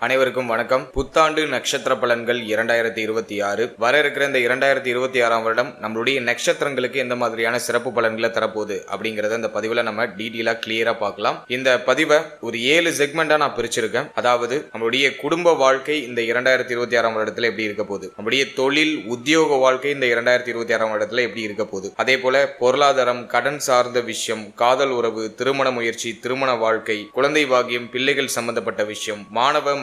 அனைவருக்கும் வணக்கம். புத்தாண்டு நட்சத்திர பலன்கள் 2026 வர இருக்கிற இந்த 2026 வருடம் நம்மளுடைய நட்சத்திரங்களுக்கு எந்த மாதிரியான சிறப்பு பலன்களை தரப்போகுது அப்படிங்கறத இந்த பதிவுல நம்ம டீட்டெயிலா கிளியரா பார்க்கலாம். இந்த பதிவை ஒரு 7 செக்மெண்டா நான் பிரிச்சிருக்கேன். அதாவது நம்மளுடைய குடும்ப வாழ்க்கை இந்த 2026 வருடத்துல எப்படி இருக்க போகுது, நம்முடைய தொழில் உத்தியோக வாழ்க்கை இந்த 2026 வருடத்துல எப்படி இருக்க போகுது, அதே போல பொருளாதாரம், கடன் சார்ந்த விஷயம், காதல் உறவு, திருமண முயற்சி, திருமண வாழ்க்கை, குழந்தை பாக்கியம், பிள்ளைகள் சம்பந்தப்பட்ட விஷயம்,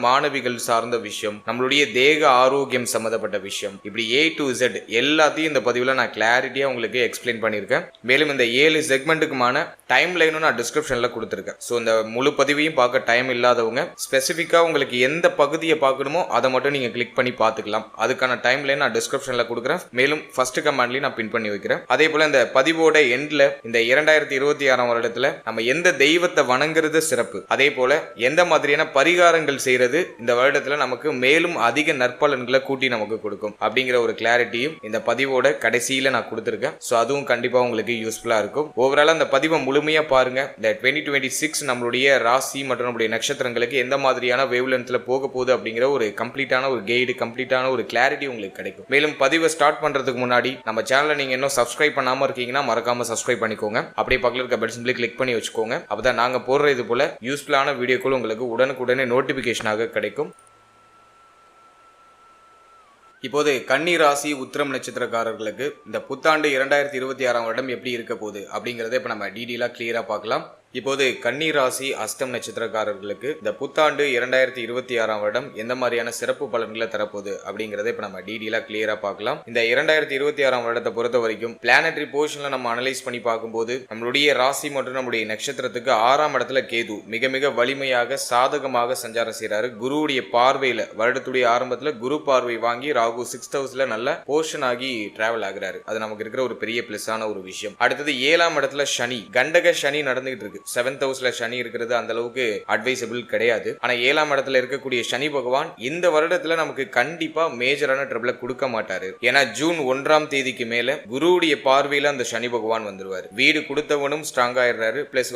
மாணவிகள் சார்ந்த விஷயம், நம்மளுடைய தேக ஆரோக்கியம் சம்பந்தப்பட்ட விஷயம், இப்படி A to Z எல்லாத்தையும் இந்த பதிவுல நான் கிளாரிட்டியா உங்களுக்கு எக்ஸ்பிளைன் பண்ணியிருக்கேன். மேலும் இந்த 7 செக்மெண்ட்டுக்குமான டைம் லைனும் நான் டிஸ்கிரிப்ஷன்ல கொடுத்துருக்கேன். ஸோ இந்த முழு பதிவையும் பார்க்க டைம் இல்லாதவங்க ஸ்பெசிஃபிக்கா உங்களுக்கு எந்த பகுதியை பார்க்கணுமோ அதை மட்டும் நீங்க கிளிக் பண்ணி பார்த்துக்கலாம். அதுக்கான டைம் லைன் நான் டிஸ்கிரிப்ஷன்ல கொடுக்குறேன். மேலும் ஃபர்ஸ்ட் கமெண்ட்லயும் நான் பின் பண்ணி வைக்கிறேன். அதே போல இந்த பதிவோட எண்ட்ல இந்த 2026 வருடத்துல நம்ம எந்த தெய்வத்தை வணங்குறது சிறப்பு, அதே போல எந்த மாதிரியான பரிகாரங்கள் செய்யறது இந்த வருடத்துல நமக்கு மேலும் அதிக நற்பலன்களை கூட்டி நமக்கு கொடுக்கும் அப்படிங்கிற ஒரு கிளாரிட்டியும் இந்த பதிவோட கடைசியில நான் கொடுத்திருக்கேன். சோ அதுவும் கண்டிப்பா உங்களுக்கு யூஸ்ஃபுல்லா இருக்கும். ஓவரால் அந்த பதிவை முழுமையா பாருங்க. இந்த 2026 நம்மளுடைய ராசி மற்றும் நம்மளுடைய நட்சத்திரங்களுக்கு எந்த மாதிரியான வேவ் லென்த்ல போக போகுது அப்படிங்கிற ஒரு கம்ப்ளீட்டான ஒரு கைடு, கம்ப்ளீட்டான ஒரு கிளாரிட்டி உங்களுக்கு கிடைக்கும். மேலும் பதிவை ஸ்டார்ட் பண்றதுக்கு முன்னாடி நம்ம சேனலை நீங்க இன்னும் சப்ஸ்கிரைப் பண்ணாம இருக்கீங்கன்னா மறக்காம சப்ஸ்கிரைப் பண்ணிக்கோங்க. அப்படியே பக்கத்துல இருக்க பெல் சிம்பிளை கிளிக் பண்ணி வச்சுக்கோங்க. அப்பதான் நாங்க போடுற இது போல யூஸ்ஃபுல்லான வீடியோக்கள் உங்களுக்கு உடனுக்குடனே நோட்டிபிகேஷனாக கிடைக்கும். இப்போது கன்னி ராசி உத்திரம் நட்சத்திரக்காரர்களுக்கு இந்த புத்தாண்டு 2026 வருடம் எப்படி இருக்க போகுது அப்படிங்கறத இப்ப நம்ம டீடெயிலா கிளியரா பார்க்கலாம். இப்போது கன்னி ராசி அஸ்தம் நட்சத்திரக்காரர்களுக்கு இந்த புத்தாண்டு 2026 வருடம் எந்த மாதிரியான சிறப்பு பலன்களை தரப்போகுது அப்படிங்கறத இப்ப நம்ம டீடெயிலா கிளியரா பார்க்கலாம். இந்த 2026 வருடத்தை பொறுத்த வரைக்கும் பிளானட்டரி போர்ஷன்ல நம்ம அனலைஸ் பண்ணி பார்க்கும்போது நம்மளுடைய ராசி மற்றும் நம்மளுடைய நட்சத்திரத்துக்கு 6ஆம் இடத்துல கேது மிக மிக வலிமையாக சாதகமாக சஞ்சாரம் செய்யறாரு. குருவுடைய பார்வையில வருடத்துடைய ஆரம்பத்துல குரு பார்வை வாங்கி ராகு 6th ஹவுஸ்ல நல்ல போர்ஷன் ஆகி டிராவல் ஆகிறாரு. அது நமக்கு இருக்கிற ஒரு பெரிய பிளஸான ஒரு விஷயம். அடுத்தது 7ஆம் இடத்துல சனி, கண்டக சனி நடந்துகிட்டு இருக்கு. 7th ஹவுஸ்ல சனி இருக்கிறது அந்த அளவுக்கு அட்வைசபிள் கிடையாது. ஆனா 7ஆம் இடத்துல இருக்கக்கூடிய சனி பகவான் இந்த வருடத்துல நமக்கு கண்டிப்பா மேஜரான ட்ரபிள கொடுக்க மாட்டாரு. ஏன்னா ஜூன் 1ஆம் தேதிக்கு மேல குருவுடைய பார்வையில அந்த சனி பகவான் வந்துருவாரு. வீடு கொடுத்தவனும் ஸ்ட்ராங் ஆயிடுறாரு. பிளஸ்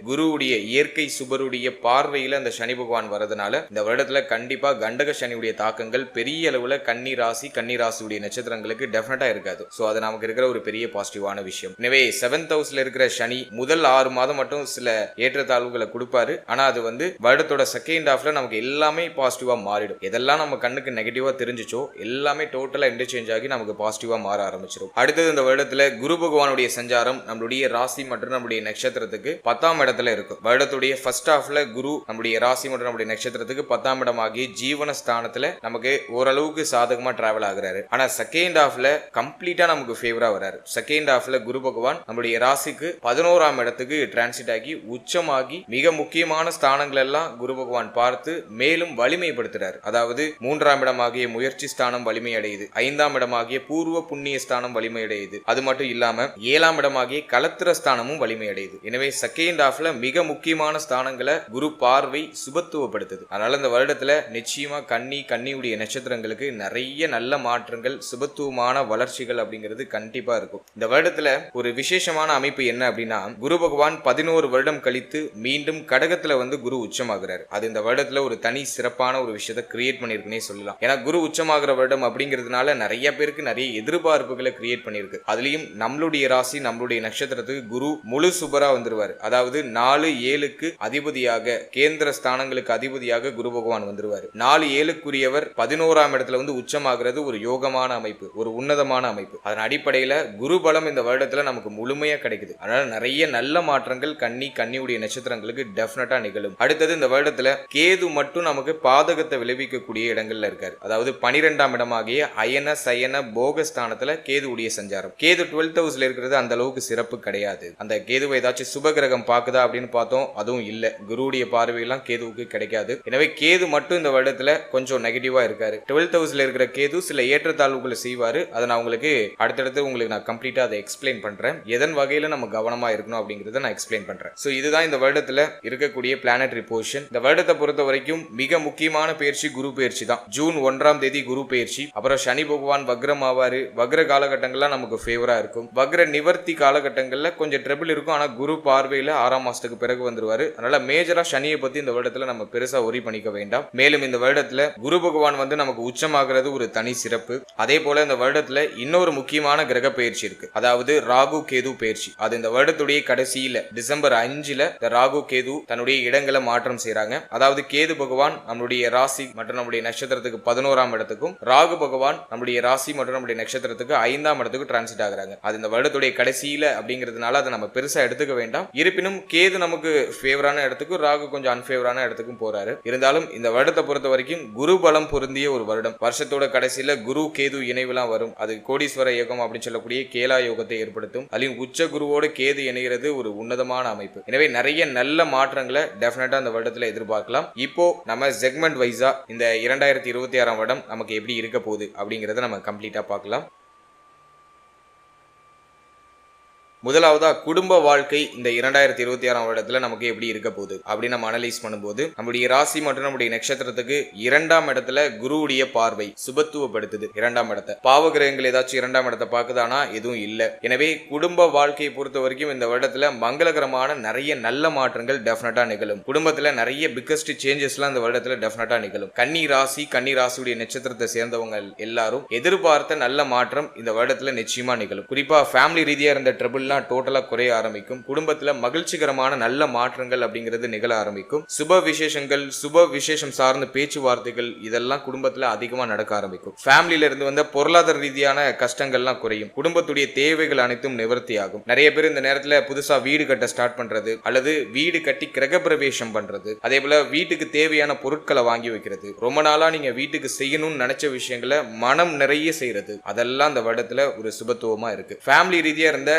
குருவுடைய இயற்கை சுபருடைய பார்வையில அந்த சனி பகவான் வரதுனால இந்த வருடத்துல கண்டிப்பா கண்டக சனியுடைய தாக்கங்கள் பெரிய அளவுல கன்னி ராசியுடைய நட்சத்திரங்களுக்கு டெஃபினட்டா இருக்காது. சோ அது நமக்கு இருக்கிற ஒரு பெரிய பாசிட்டிவான விஷயம். எனவே 7th ஹவுஸ்ல இருக்கிற சனி முதல் 6 மாதம் மட்டும் சில ஏற்றத்தாழ்வுகளை கொடுப்பாரு. ஆனா அது வருடத்தோட செகண்ட் ஹாஃப்ல நமக்கு எல்லாமே பாசிட்டிவா மாறிடும். எதெல்லாம் நம்ம கண்ணுக்கு நெகட்டிவா தெரிஞ்சிச்சோ எல்லாமே டோட்டலா இன்டர்சேஞ்ச் ஆகி நமக்கு பாசிட்டிவா மாற ஆரம்பிச்சிடும். அடுத்தது இந்த வருடத்துல குரு பகவானுடைய சஞ்சாரம் நம்மளுடைய ராசி மற்றும் நம்மளுடைய நட்சத்திரத்துக்கு 10ஆம் இடத்துல இருக்கும். வருடத்துடைய ஃபர்ஸ்ட் ஹாஃப்ல குரு நம்மளுடைய ராசி மற்றும் நம்மளுடைய நட்சத்திரத்துக்கு 10ஆம் இடமாகி ஜீவன ஸ்தானத்துல நமக்கு ஓரளவுக்கு சாதகமா டிராவல் ஆகுறாரு. ஆனா செகண்ட் ஹாஃப்ல கம்ப்ளீட்டா நமக்கு ஃபேவரா வராரு. செகண்ட் ஹாஃப்ல குரு பகவான் நம்மளுடைய ராசிக்கு 11ஆம் இடத்துக்கு டிரான்சிட் ஆகி உச்சமாகி மிக முக்கியமான ஸ்தானங்கள் எல்லாம் குரு பகவான் பார்த்து மேலும் வலிமைப்படுத்துறாரு. அதாவது 3ஆம் இடமாகிய முயற்சி ஸ்தானம் வலிமை அடையுது, 5ஆம் இடமாகிய பூர்வ புண்ணிய ஸ்தானம் வலிமை அடையுது. அது மட்டும் இல்லாம 7ஆம் இடமாகிய கலத்திர ஸ்தானமும் வலிமை அடையுது. எனவே செகண்ட் ஹாஃப்ல மிக முக்கியமான ஸ்தானங்களை குரு பார்வை சுபத்துவப்படுத்துது. அதனால இந்த வருடத்துல நிச்சயமா கன்னியுடைய நட்சத்திரங்களுக்கு நிறைய நல்ல மாற்றங்கள், சுபத்துவமான வளர்ச்சிகள் அப்படிங்கிறது கண்டிப்பா இருக்கும். இந்த வருடத்துல ஒரு விசேஷமான அமைப்பு என்ன அப்படின்னா, குரு பகவான் 11 வருடம் கழித்து மீண்டும் கடகத்துல குரு உச்சமாகிறாரு. அது இந்த வருடத்துல ஒரு தனி சிறப்பான ஒரு விஷயத்தை கிரியேட் பண்ணிருக்குன்னே சொல்லலாம். ஏன்னா குரு உச்சமாகிற வருடம் அப்படிங்கிறதுனால நிறைய பேருக்கு நிறைய எதிர்பார்ப்புகளை கிரியேட் பண்ணிருக்கு. அதுலயும் நம்மளுடைய ராசி நம்மளுடைய நட்சத்திரத்துக்கு குரு முழு சுபரா வந்துருவாரு. அதாவது 4-7க்கு அதிபதியாக, கேந்திர ஸ்தானங்களுக்கு அதிபதியாக குரு பகவான் வந்துருவாரு. 4-7க்குரியவர் 11ஆம் இடத்துல உச்சமாகிறது ஒரு யோகமான அமைப்பு, ஒரு உன்னதமான அமைப்பு. அதன் அடிப்படையில குரு பலம் இந்த வருடத்துல நமக்கு முழுமையா கிடைக்குது. அதனால நிறைய நல்ல மாற்றங்கள் கன்னியுடைய நட்சத்திரங்களுக்கு டெஃபினட்டா நிகழும். அடுத்தது இந்த வருடத்துல கேது மட்டும் நமக்கு பாதகத்தை விளைவிக்கக்கூடிய இடங்கள்ல இருக்காரு. அதாவது 12ஆம் இடமாகிய அயன சயன போகஸ்தானத்துல கேதுவுடைய சஞ்சாரம். கேது 12th ஹவுஸ்ல இருக்கிறது அந்த அளவுக்கு சிறப்பு கிடையாது. அந்த கேதுவை ஏதாச்சும் சுபகிரகம் பாக்குதா அப்படின்னு பார்த்தோம், அதுவும் இல்ல. குருவுடைய பார்வையெல்லாம் கேதுவுக்கு கிடைக்காது. எனவே கேது மட்டும் இந்த வருடத்துல கொஞ்சம் நெகட்டிவா இருக்காரு. 12th ஹவுஸ்ல இருக்கிற கேது சில ஏற்றத்தாழ்வுகளை செய்வாரு. அதை நான் உங்களுக்கு அடுத்தடுத்து நான் கம்ப்ளீட்டா அதை எக்ஸ்பிளைன் பண்றேன். எதன் வகையில நம்ம கவனமா இருக்கணும் அப்படிங்கறத நான் எக்ஸ்பிளைன் பண்றேன். பண்றேன். சோ இதுதான் இந்த வருடத்துல இருக்கக்கூடிய பிளானட்டரி பொசிஷன். இந்த வருடத்தை பொறுத்த வரைக்கும் மிக முக்கியமான பயிற்சி குரு பயிற்சி தான். ஜூன் 1ஆம் தேதி குரு பயிற்சி. அப்புறம் சனி பகவான் வக்ரம் ஆவாரு. வக்ர காலகட்டங்கள்லாம் நமக்கு ஃபேவரா இருக்கும். வக்ர நிவர்த்தி காலகட்டங்கள்ல கொஞ்சம் ட்ரபிள் இருக்கும். ஆனா குரு பார்வையில 6ஆம் மாசத்துக்கு பிறகு வந்துருவாரு. அதனால மேஜரா சனியை பத்தி இந்த வருடத்துல நம்ம பெருசா ஒரி பண்ணிக்க வேண்டாம். மேலும் இந்த வருடத்துல குரு பகவான் வந்து நமக்கு உச்சமாகிறது ஒரு தனி சிறப்பு. அதே போல இந்த வருடத்துல இன்னொரு முக்கியமான கிரக பயிற்சி இருக்கு. அதாவது ராகு கேது பயிற்சி. அது இந்த வருடத்துடைய கடைசியில டிசம்பர் 5ல இந்த ராகு கேது தன்னுடைய இடங்களை மாற்றம் செய்யறாங்க. அதாவது கேது பகவான் நம்மளுடைய ராசி மற்றும் நம்முடைய நட்சத்திரத்துக்கு 11ஆம் இடத்துக்கும், ராகு பகவான் நம்முடைய ராசி மற்றும் நம்முடைய நட்சத்திரத்துக்கு 5ஆம் இடத்துக்கு டிரான்சிட் ஆகுறாங்க. அது இந்த வருடத்துடைய கடைசியில அப்படிங்கிறதுனால அதை நம்ம பெருசா எடுத்துக்க வேண்டாம். இருப்பினும் கேது நமக்கு ஃபேவரான இடத்துக்கும், ராகு கொஞ்சம் அன்ஃபேவரான இடத்துக்கும் போறாரு. இருந்தாலும் இந்த வருடத்தை பொறுத்த வரைக்கும் குரு பலம் பொருந்திய ஒரு வருடம். வருஷத்தோட கடைசியில குரு கேது இணைவுலாம் வரும். அது கோடீஸ்வர யோகம் அப்படின்னு சொல்லக்கூடிய கேலா யோகத்தை ஏற்படுத்தும். அதுலயும் உச்ச குருவோட கேது இணைகிறது ஒரு உன்னதமான அமைப்பு. எனவே நிறைய நல்ல மாற்றங்களை டெஃபினட்டா இந்த வருடத்துல எதிர்பார்க்கலாம். இப்போ நம்ம செக்மெண்ட் வைஸா இந்த 2026ஆம் வருடம் நமக்கு எப்படி இருக்க போகுது அப்படிங்கறத நம்ம கம்ப்ளீட்டா பார்க்கலாம். முதலாவதா குடும்ப வாழ்க்கை இந்த 2026ஆம் வருடத்துல நமக்கு எப்படி இருக்க போகுது அப்படின்னு நம்ம அனலைஸ் பண்ணும்போது, நம்முடைய ராசி மற்றும் நம்முடைய நட்சத்திரத்துக்கு 2ஆம் இடத்துல குருவுடைய பார்வை சுபத்துவப்படுத்துது. 2ஆம் இடத்தை பாவகிரகங்கள் ஏதாச்சும் 2ஆம் இடத்தை பார்க்குதானா? எதுவும் இல்லை. எனவே குடும்ப வாழ்க்கையை பொறுத்த வரைக்கும் இந்த வருடத்துல மங்களகரமான நிறைய நல்ல மாற்றங்கள் டெஃபினட்டா நிகழும். குடும்பத்துல நிறைய பிக்கஸ்ட் சேஞ்சஸ்லாம் இந்த வருடத்துல டெஃபினட்டா நிகழும். கன்னி ராசியுடைய நட்சத்திரத்தை சேர்ந்தவங்க எல்லாரும் எதிர்பார்த்த நல்ல மாற்றம் இந்த வருடத்துல நிச்சயமா நிகழும். குறிப்பா ஃபேமிலி ரீதியா இருந்த ட்ரபிள் டோட்டலா குறைய ஆரம்பிக்கும். குடும்பத்துல மகிழ்ச்சிகரமான நல்ல மாற்றங்கள் அப்படிங்கிறது நிகழ ஆரம்பிக்கும். சுப விசேஷம் சார்ந்த பேச்சுவார்த்தைகள் இதெல்லாம் குடும்பத்துல அதிகமா நடக்க ஆரம்பிக்கும். ஃபேமிலியில இருந்து வந்த பொருளாதார ரீதியான கஷ்டங்கள்லாம் குறையும். குடும்பத்துடைய தேவைகள் அனைத்தும் நிவர்த்தி ஆகும். நிறைய பேர் இந்த நேரத்துல புதுசா வீடு கட்ட ஸ்டார்ட் பண்றது, அல்லது வீடு கட்டி கிரக பிரவேசம் பண்றது, அதே போல வீட்டுக்கு தேவையான பொருட்களை வாங்கி வைக்கிறது, ரொம்ப நாளா நீங்க வீட்டுக்கு செய்யணும்னு நினைச்ச விஷயங்களை மனம் நிறைய செய்யறது, அதெல்லாம் இந்த வருடத்துல ஒரு சுபத்துவமா இருக்கு. ஃபேமிலி ரீதியா இருந்த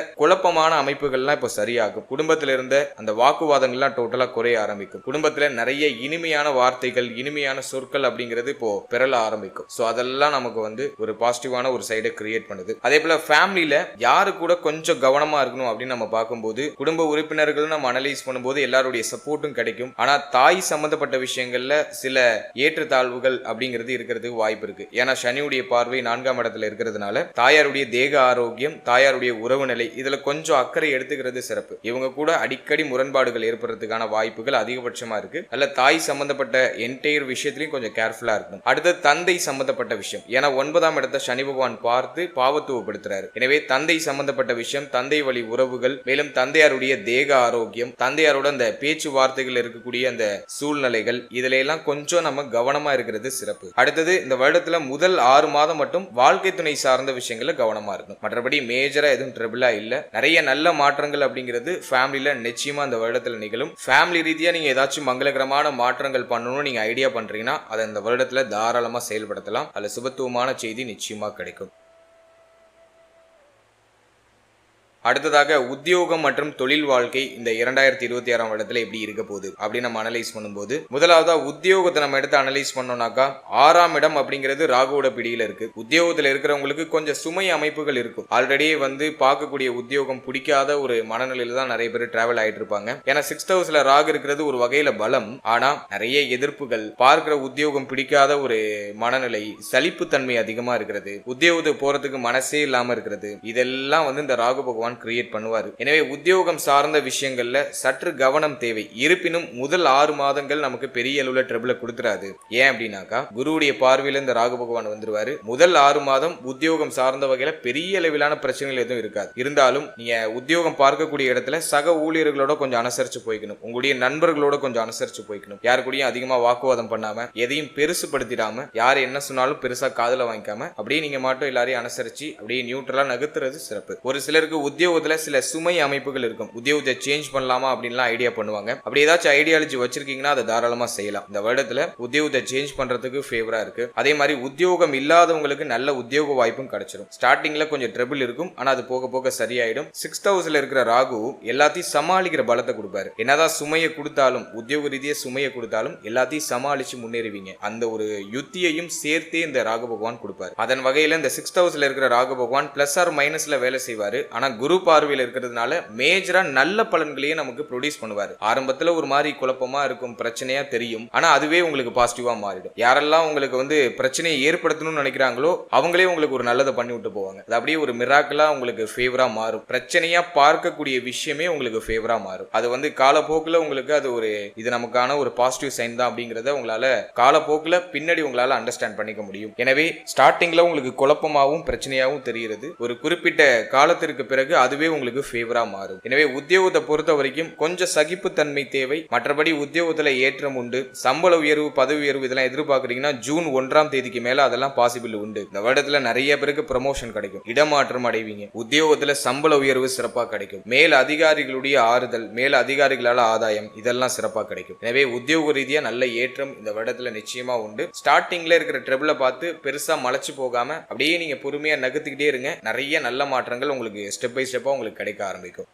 குழப்பமான அமைப்புகள்லாம் இப்ப சரியாகும். குடும்பத்துல இருந்த அந்த வாக்குவாதங்கள்லாம் டோட்டலா குறைய ஆரம்பிக்கும். குடும்பத்துல நிறைய இனிமையான வார்த்தைகள், இனிமையான சொற்கள் அப்படிங்கிறது இப்போ பெறல ஆரம்பிக்கும். சோ அதெல்லாம் நமக்கு வந்து ஒரு பாசிட்டிவான ஒரு சைடை கிரியேட் பண்ணுது. அதே போல ஃபேமிலியில யாரு கூட கொஞ்சம் கவனமா இருக்கணும் அப்படின்னு நம்ம பார்க்கும்போது, குடும்ப உறுப்பினர்கள் நம்ம அனலைஸ் பண்ணும்போது எல்லாருடைய சப்போர்ட்டும் கிடைக்கும். ஆனா தாய் சம்பந்தப்பட்ட விஷயங்கள்ல சில ஏற்றத்தாழ்வுகள் அப்படிங்கிறது இருக்கிறதுக்கு வாய்ப்பு இருக்கு. ஏன்னா சனியுடைய பார்வை 4ஆம் இடத்துல இருக்கிறதுனால தாயாருடைய தேக ஆரோக்கியம், தாயாருடைய உறவு நிலை, இதுல கொஞ்சம் அக்கறை எடுத்துக்கிறது சிறப்பு. இவங்க கூட அடிக்கடி முரண்பாடுகள் ஏற்படுறதுக்கான வாய்ப்புகள் அதிகபட்சமா இருக்கு. அல்ல தாய் சம்பந்தப்பட்ட என்டையர் விஷயத்திலையும் கொஞ்சம் கேர்ஃபுல்லா இருக்கும். அடுத்து தந்தை சம்பந்தப்பட்ட விஷயம். ஏன்னா 9ஆம் இடத்தை சனி பகவான் பார்த்து பாவத்துவப்படுத்துறாரு. எனவே தந்தை சம்பந்தப்பட்ட விஷயம், தந்தை வழி உறவுகள், மேலும் தந்தையாருடைய தேக ஆரோக்கியம், தந்தையாரோட அந்த பேச்சுவார்த்தைகள் இருக்கக்கூடிய அந்த சூழ்நிலைகள், இதுல எல்லாம் கொஞ்சம் நம்ம கவனமா இருக்கிறது சிறப்பு. அடுத்தது இந்த வருடத்துல முதல் 6 மாதம் மட்டும் வாழ்க்கை துணை சார்ந்த விஷயங்கள்ல கவனமா இருக்கணும். மற்றபடி மேஜரா எதுவும் ட்ரபிளா இல்ல. நிறைய நல்ல மாற்றங்கள் அப்படிங்கிறது ஃபேமிலியில நிச்சயமா இந்த வருடத்துல நிகழும். ஃபேமிலி ரீதியா நீங்க ஏதாச்சும் மங்களகரமான மாற்றங்கள் பண்ணணும்னு நீங்க ஐடியா பண்றீங்கன்னா அதை இந்த வருடத்துல தாராளமா செயல்படுத்தலாம். அதுல சுபத்துவமான செய்தி நிச்சயமா கிடைக்கும். அடுத்ததாக உத்தியோகம் மற்றும் தொழில் வாழ்க்கை இந்த 2026ஆம் வருடத்துல எப்படி இருக்க போகுது அப்படின்னு நம்ம அனலைஸ் பண்ணும்போது, முதலாவதா உத்தியோகத்தை நம்ம எடுத்து அனலைஸ் பண்ணோம்னாக்கா 6ஆம் இடம் அப்படிங்கிறது ராகுவோட பிடியில இருக்கு. உத்தியோகத்துல இருக்கிறவங்களுக்கு கொஞ்சம் சுமை அமைப்புகள் இருக்கும். ஆல்ரெடியே வந்து பார்க்கக்கூடிய உத்தியோகம் பிடிக்காத ஒரு மனநிலையில தான் நிறைய பேர் டிராவல் ஆயிட்டு இருப்பாங்க. ஏன்னா 6th ஹவுஸ்ல ராகு இருக்கிறது ஒரு வகையில பலம். ஆனா நிறைய எதிர்ப்புகள், பார்க்கிற உத்தியோகம் பிடிக்காத ஒரு மனநிலை, சலிப்புத்தன்மை அதிகமா இருக்கிறது, உத்தியோகத்துக்கு போறதுக்கு மனசே இல்லாம இருக்கிறது, இதெல்லாம் வந்து இந்த ராகு பகவான் கிரியேட் பண்ணுவாரு. எனவே உத்தியோகம் சார்ந்த விஷயங்கள்ல சற்று கவனம் தேவை. இருப்பினும் முதல் 6 மாதங்கள் நமக்கு பெரிய அளவுல ட்ரபிள கொடுத்துறாது. ஏன் அப்படின்னாக்கா குருவுடைய பார்வையில இந்த ராகு பகவான் வந்துருவாரு. முதல் 6 மாதம் உத்தியோகம் சார்ந்த வகையில பெரிய அளவிலான பிரச்சனைகள் எதுவும் இருக்காது. இருந்தாலும் நீங்க உத்தியோகம் பார்க்கக்கூடிய இடத்துல சக ஊழியர்களோட கொஞ்சம் அனுசரிச்சு போய்க்கணும். உங்களுடைய நண்பர்களோட கொஞ்சம் அனுசரிச்சு போய்க்கணும். யாரு கூடயும் அதிகமா வாக்குவாதம் பண்ணாம, எதையும் பெருசுபடுத்திடாம, யாரு என்ன சொன்னாலும் பெருசா காதுல வாங்கிக்காம அப்படியே நீங்க மட்டும் எல்லாரையும் அனுசரிச்சு அப்படியே நியூட்ரலா நகர்த்துறது சிறப்பு. ஒரு சிலருக்கு உத்தியோகத்துல சில சுமை அமைப்புகள் இருக்கும். உத்தியோகத்தை சேஞ்ச் பண்ணலாமா அப்படின்லாம் ஐடியா பண்ணுவாங்க. அப்படி ஏதாச்சும் ஐடியாலஜி வச்சிருக்கீங்கன்னா அதை தாராளமா செய்யலாம். இந்த வருடத்துல உத்தியோகத்தை சேஞ்ச் பண்றதுக்கு ஃபேவரா இருக்கு. அதே மாதிரி உத்தியோகம் இல்லாதவங்களுக்கு நல்ல உத்தியோக வாய்ப்பும் கிடைச்சிடும். ஸ்டார்டிங்ல கொஞ்சம் ட்ரபிள் இருக்கும். ஆனா அது போக போக சரியாயிடும். 6th ஹவுஸ்ல இருக்கிற ராகு எல்லாத்தையும் சமாளிக்கிற பலத்தை கொடுப்பாரு. என்னதான் சுமையை கொடுத்தாலும், உத்தியோக ரீதியா சுமையை கொடுத்தாலும் எல்லாத்தையும் சமாளிச்சு முன்னேறுவீங்க. அந்த ஒரு யுத்தியையும் சேர்த்தே இந்த ராகு பகவான் கொடுப்பாரு. அதன் வகையில இந்த 6th ஹவுஸ்ல இருக்கிற ராகு பகவான் பிளஸ் ஆர் மைனஸ்ல வேலை செய்வாரு. ஆனா குரு குரு பார்வையில் இருக்கிறதுனால மேஜரா நல்ல பலன்களையே நமக்கு ப்ரொடியூஸ் பண்ணுவாரு. ஆரம்பத்துல ஒரு மாதிரி குழப்பமா இருக்கும், பிரச்சனையா தெரியும், ஆனா அதுவே உங்களுக்கு பாசிட்டிவா மாறிடும். யாரெல்லாம் உங்களுக்கு பிரச்சனையை ஏற்படுத்தணும்னு நினைக்கிறாங்களோ அவங்களே உங்களுக்கு ஒரு நல்லதை பண்ணி விட்டு போவாங்க. அது அப்படியே ஒரு மிராக்கிளா உங்களுக்கு ஃபேவரா மாறும். பிரச்சனையா பார்க்கக்கூடிய விஷயமே உங்களுக்கு ஃபேவரா மாறும். அது காலப்போக்கில் உங்களுக்கு அது இது நமக்கான ஒரு பாசிட்டிவ் சைன் தான் அப்படிங்கறத உங்களால காலப்போக்கில் பின்னாடி உங்களால அண்டர்ஸ்டாண்ட் பண்ணிக்க முடியும். எனவே ஸ்டார்டிங்ல உங்களுக்கு குழப்பமாகவும் பிரச்சனையாகவும் தெரிகிறது, ஒரு குறிப்பிட்ட காலத்திற்கு பிறகு அதுவே உங்களுக்கு ஃபேவரா மாறும். எனவே உத்தியோகத்தை பொறுத்த வரைக்கும் கொஞ்சம் சகிப்புத்தன்மை தேவை. மற்றபடி உத்தியோகத்துல ஏற்றம் உண்டு. சம்பள உயர்வு, பதவி உயர்வு இதெல்லாம் எதிர்பார்க்கறீங்கன்னா ஜூன் 1ஆம் தேதிக்கு மேல அதெல்லாம் பாசிபிள் உண்டு. இந்த வருடத்துல நிறைய பேருக்கு ப்ரமோஷன் கிடைக்கும், இடமாற்றம் அடைவீங்க, உத்தியோகத்துல சம்பள உயர்வு சிறப்பா கிடைக்கும், மேல் அதிகாரிகளுடைய ஆறுதல், மேல் அதிகாரிகளால ஆதாயம் இதெல்லாம் சிறப்பா கிடைக்கும். எனவே உத்தியோக ரீதியா நல்ல ஏற்றம் இந்த வருடத்துல நிச்சயமா உண்டு. ஸ்டார்டிங்ல இருக்கிற ட்ரபிளை பார்த்து பெருசா மலைச்சு போகாம அப்படியே நீங்க பொறுமையா நகர்த்திக்கிட்டே இருங்க. நிறைய நல்ல மாற்றங்கள் உங்களுக்கு ஸ்டெப் பை ஸ்டெப்பா உங்களுக்கு கிடைக்க ஆரம்பிக்கும்.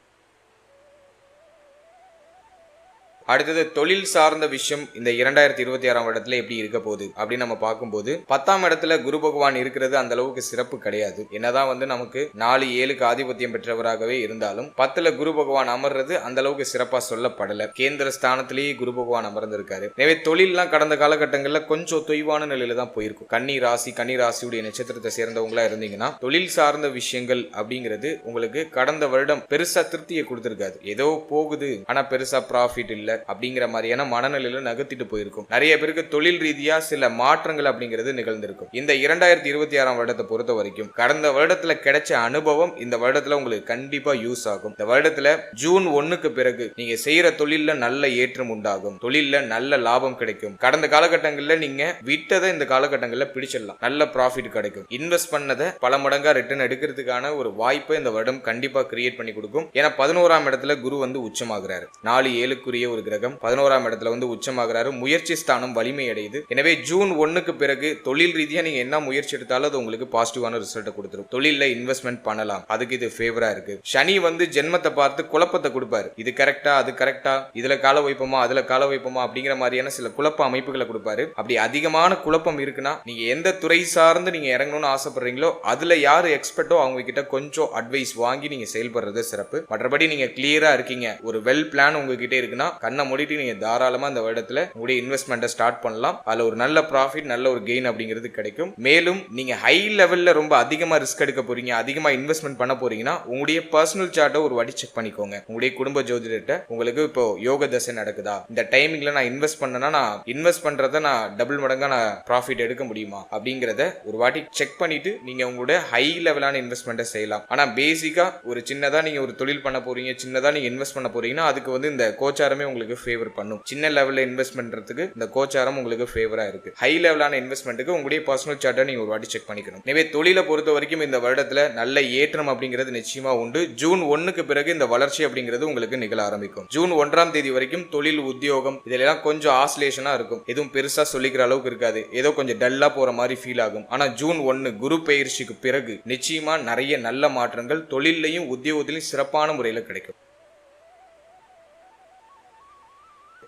அடுத்தது தொழில் சார்ந்த விஷயம் இந்த 2026ஆம் வருடத்துல எப்படி இருக்க போகுது அப்படின்னு நம்ம பார்க்கும்போது 10ஆம் இடத்துல குரு பகவான் இருக்கிறது அந்த அளவுக்கு சிறப்பு கிடையாது. என்னதான் நமக்கு 4-7க்கு ஆதிபத்தியம் பெற்றவராகவே இருந்தாலும் 10ல குரு பகவான் அமர்றது அந்த அளவுக்கு சிறப்பா சொல்லப்படல. கேந்திர ஸ்தானத்திலேயே குரு பகவான் அமர்ந்திருக்காரு. எனவே தொழில்லாம் கடந்த காலகட்டங்கள்ல கொஞ்சம் தொய்வான நிலையில தான் போயிருக்கும். கன்னி ராசியுடைய நட்சத்திரத்தை சேர்ந்தவங்களா இருந்தீங்கன்னா தொழில் சார்ந்த விஷயங்கள் அப்படிங்கிறது உங்களுக்கு கடந்த வருடம் பெருசா திருப்தியை கொடுத்திருக்காது. ஏதோ போகுது ஆனா பெருசா ப்ராஃபிட் இல்ல அப்படிங்கிற மாதிரியான மனநிலையில நகர்த்திட்டு போயிருக்கும். நிறைய பேருக்கு தொழில் ரீதியா சில மாற்றங்கள் அப்படிங்கிறது நிகழ்ந்திருக்கும். இந்த 2026ஆம் வருடத்தை பொறுத்த வரைக்கும் கடந்த வருடத்துல கிடைச்ச அனுபவம் இந்த வருடத்துல உங்களுக்கு கண்டிப்பா யூஸ் ஆகும். இந்த வருடத்துல ஜூன் 1க்கு பிறகு நீங்க செய்யற தொழில்ல நல்ல ஏற்றம் உண்டாகும், தொழில்ல நல்ல லாபம் கிடைக்கும். கடந்த காலகட்டங்கள்ல நீங்க விட்டதை இந்த காலகட்டங்கள்ல பிடிச்சிடலாம், நல்ல ப்ராஃபிட் கிடைக்கும். இன்வெஸ்ட் பண்ணதை பல மடங்கா ரிட்டர்ன் எடுக்கிறதுக்கான ஒரு வாய்ப்பை இந்த வருடம் கண்டிப்பா கிரியேட் பண்ணி கொடுக்கும். ஏன்னா 11ஆம் இடத்துல குரு உச்சமாகிறாரு. 4-7க்குரிய ஒரு கிரகம் 11ஆம் இடத்துல உச்சமாகிறாரு. முயற்சி ஸ்தானம் வலிமை அடையுது. எனவே ஜூன் 1க்கு பிறகு தொழில் ரீதியா நீங்க என்ன முயற்சி எடுத்தாலும் அது உங்களுக்கு பாசிட்டிவான ரிசல்ட் கொடுத்துரும். தொழில்ல இன்வெஸ்ட்மெண்ட் பண்ணலாம், அதுக்கு இது ஃபேவரா இருக்கு. சனி ஜென்மத்தை பார்த்து குழப்பத்தை கொடுப்பாரு. இது கரெக்டா, அது கரெக்டா, இதுல கால வைப்போமா, அதுல கால வைப்போமா அப்படிங்கிற மாதிரியான சில குழப்ப அமைப்புகளை கொடுப்பாரு. அப்படி அதிகமான குழப்பம் இருக்குன்னா நீங்க எந்த துறை சார்ந்து நீங்க இறங்கணும்னு ஆசைப்படுறீங்களோ அதுல யாரு எக்ஸ்பர்ட்டோ அவங்க கிட்ட கொஞ்சம் அட்வைஸ் வாங்கி நீங்க செயல்படுறது சிறப்பு. மற்றபடி நீங்க கிளியரா இருக்கீங்க, ஒரு வெல் பிளான் உங்ககிட்ட இருக்குன்னா கண்ணை மூடிட்டு நீங்க தாராளமா இந்த வருடத்துல உங்களுடைய இன்வெஸ்ட்மெண்ட்டை ஸ்டார்ட் பண்ணலாம். அதுல ஒரு நல்ல ப்ராஃபிட், நல்ல ஒரு கெயின் அப்படிங்கிறது கிடைக்கும். மேலும் நீங்க ஹை லெவல்ல ரொம்ப அதிகமா ரிஸ்க் எடுக்க போறீங்க, அதிகமா இன்வெஸ்ட்மெண்ட் பண்ண போறீங்கன்னா உங்களுடைய பர்சனல் சார்ட்டை ஒரு வாட்டி செக் பண்ணிக்கோங்க. உங்களுடைய குடும்ப ஜோதிடத்தை உங்களுக்கு இப்போ யோக தசை நடக்குதா, இந்த டைமிங்ல நான் இன்வெஸ்ட் பண்ணனா நான் இன்வெஸ்ட் பண்றதை நான் டபுள் மடங்கா நான் ப்ராஃபிட் எடுக்க முடியுமா அப்படிங்கறத ஒரு வாட்டி செக் பண்ணிட்டு நீங்க உங்களோட ஹை லெவலான இன்வெஸ்ட்மெண்ட்டை செய்யலாம். ஆனா பேசிக்கா ஒரு சின்னதா நீங்க ஒரு தொழில் பண்ண போறீங்க, சின்னதா நீங்க இன்வெஸ்ட் பண்ண போறீங்கன்னா அதுக்கு இந்த கோச்சாரமே உங்களுக்கு ஃபேவர் பண்ணும். சின்ன லெவல்ல இன்வெஸ்ட்மெண்ட்றதுக்கு இந்த கோச்சாரம் உங்களுக்கு ஃபேவரா இருக்கு. ஹை லெவலான இன்வெஸ்ட்மெண்ட்டுக்கு உங்களுடைய பர்சனல் சார்ட்டை நீங்க ஒரு வாட்டி செக் பண்ணிக்கணும். எனவே தொழிலை பொறுத்த வரைக்கும் இந்த வருடத்துல நல்ல ஏற்றம் அப்படிங்கிறது நிச்சயமா உண்டு. ஜூன் 1க்கு பிறகு இந்த வளர்ச்சி அப்படிங்கிறது உங்களுக்கு நிகழ ஆரம்பிக்கும். ஜூன் 1ஆம் தேதி வரைக்கும் தொழில், உத்தியோகம் இதெல்லாம் கொஞ்சம் ஆசிலேஷனா இருக்கும். எதுவும் பெருசா சொல்லிக்கிற அளவுக்கு இருக்காது, ஏதோ கொஞ்சம் டல்லா போற மாதிரி ஃபீல் ஆகும். ஆனா ஜூன் 1 குரு பெயர்ச்சிக்கு பிறகு நிச்சயமா நிறைய நல்ல மாற்றங்கள் தொழிலையும் உத்தியோகத்திலையும் சிறப்பான முறையில் கிடைக்கும்.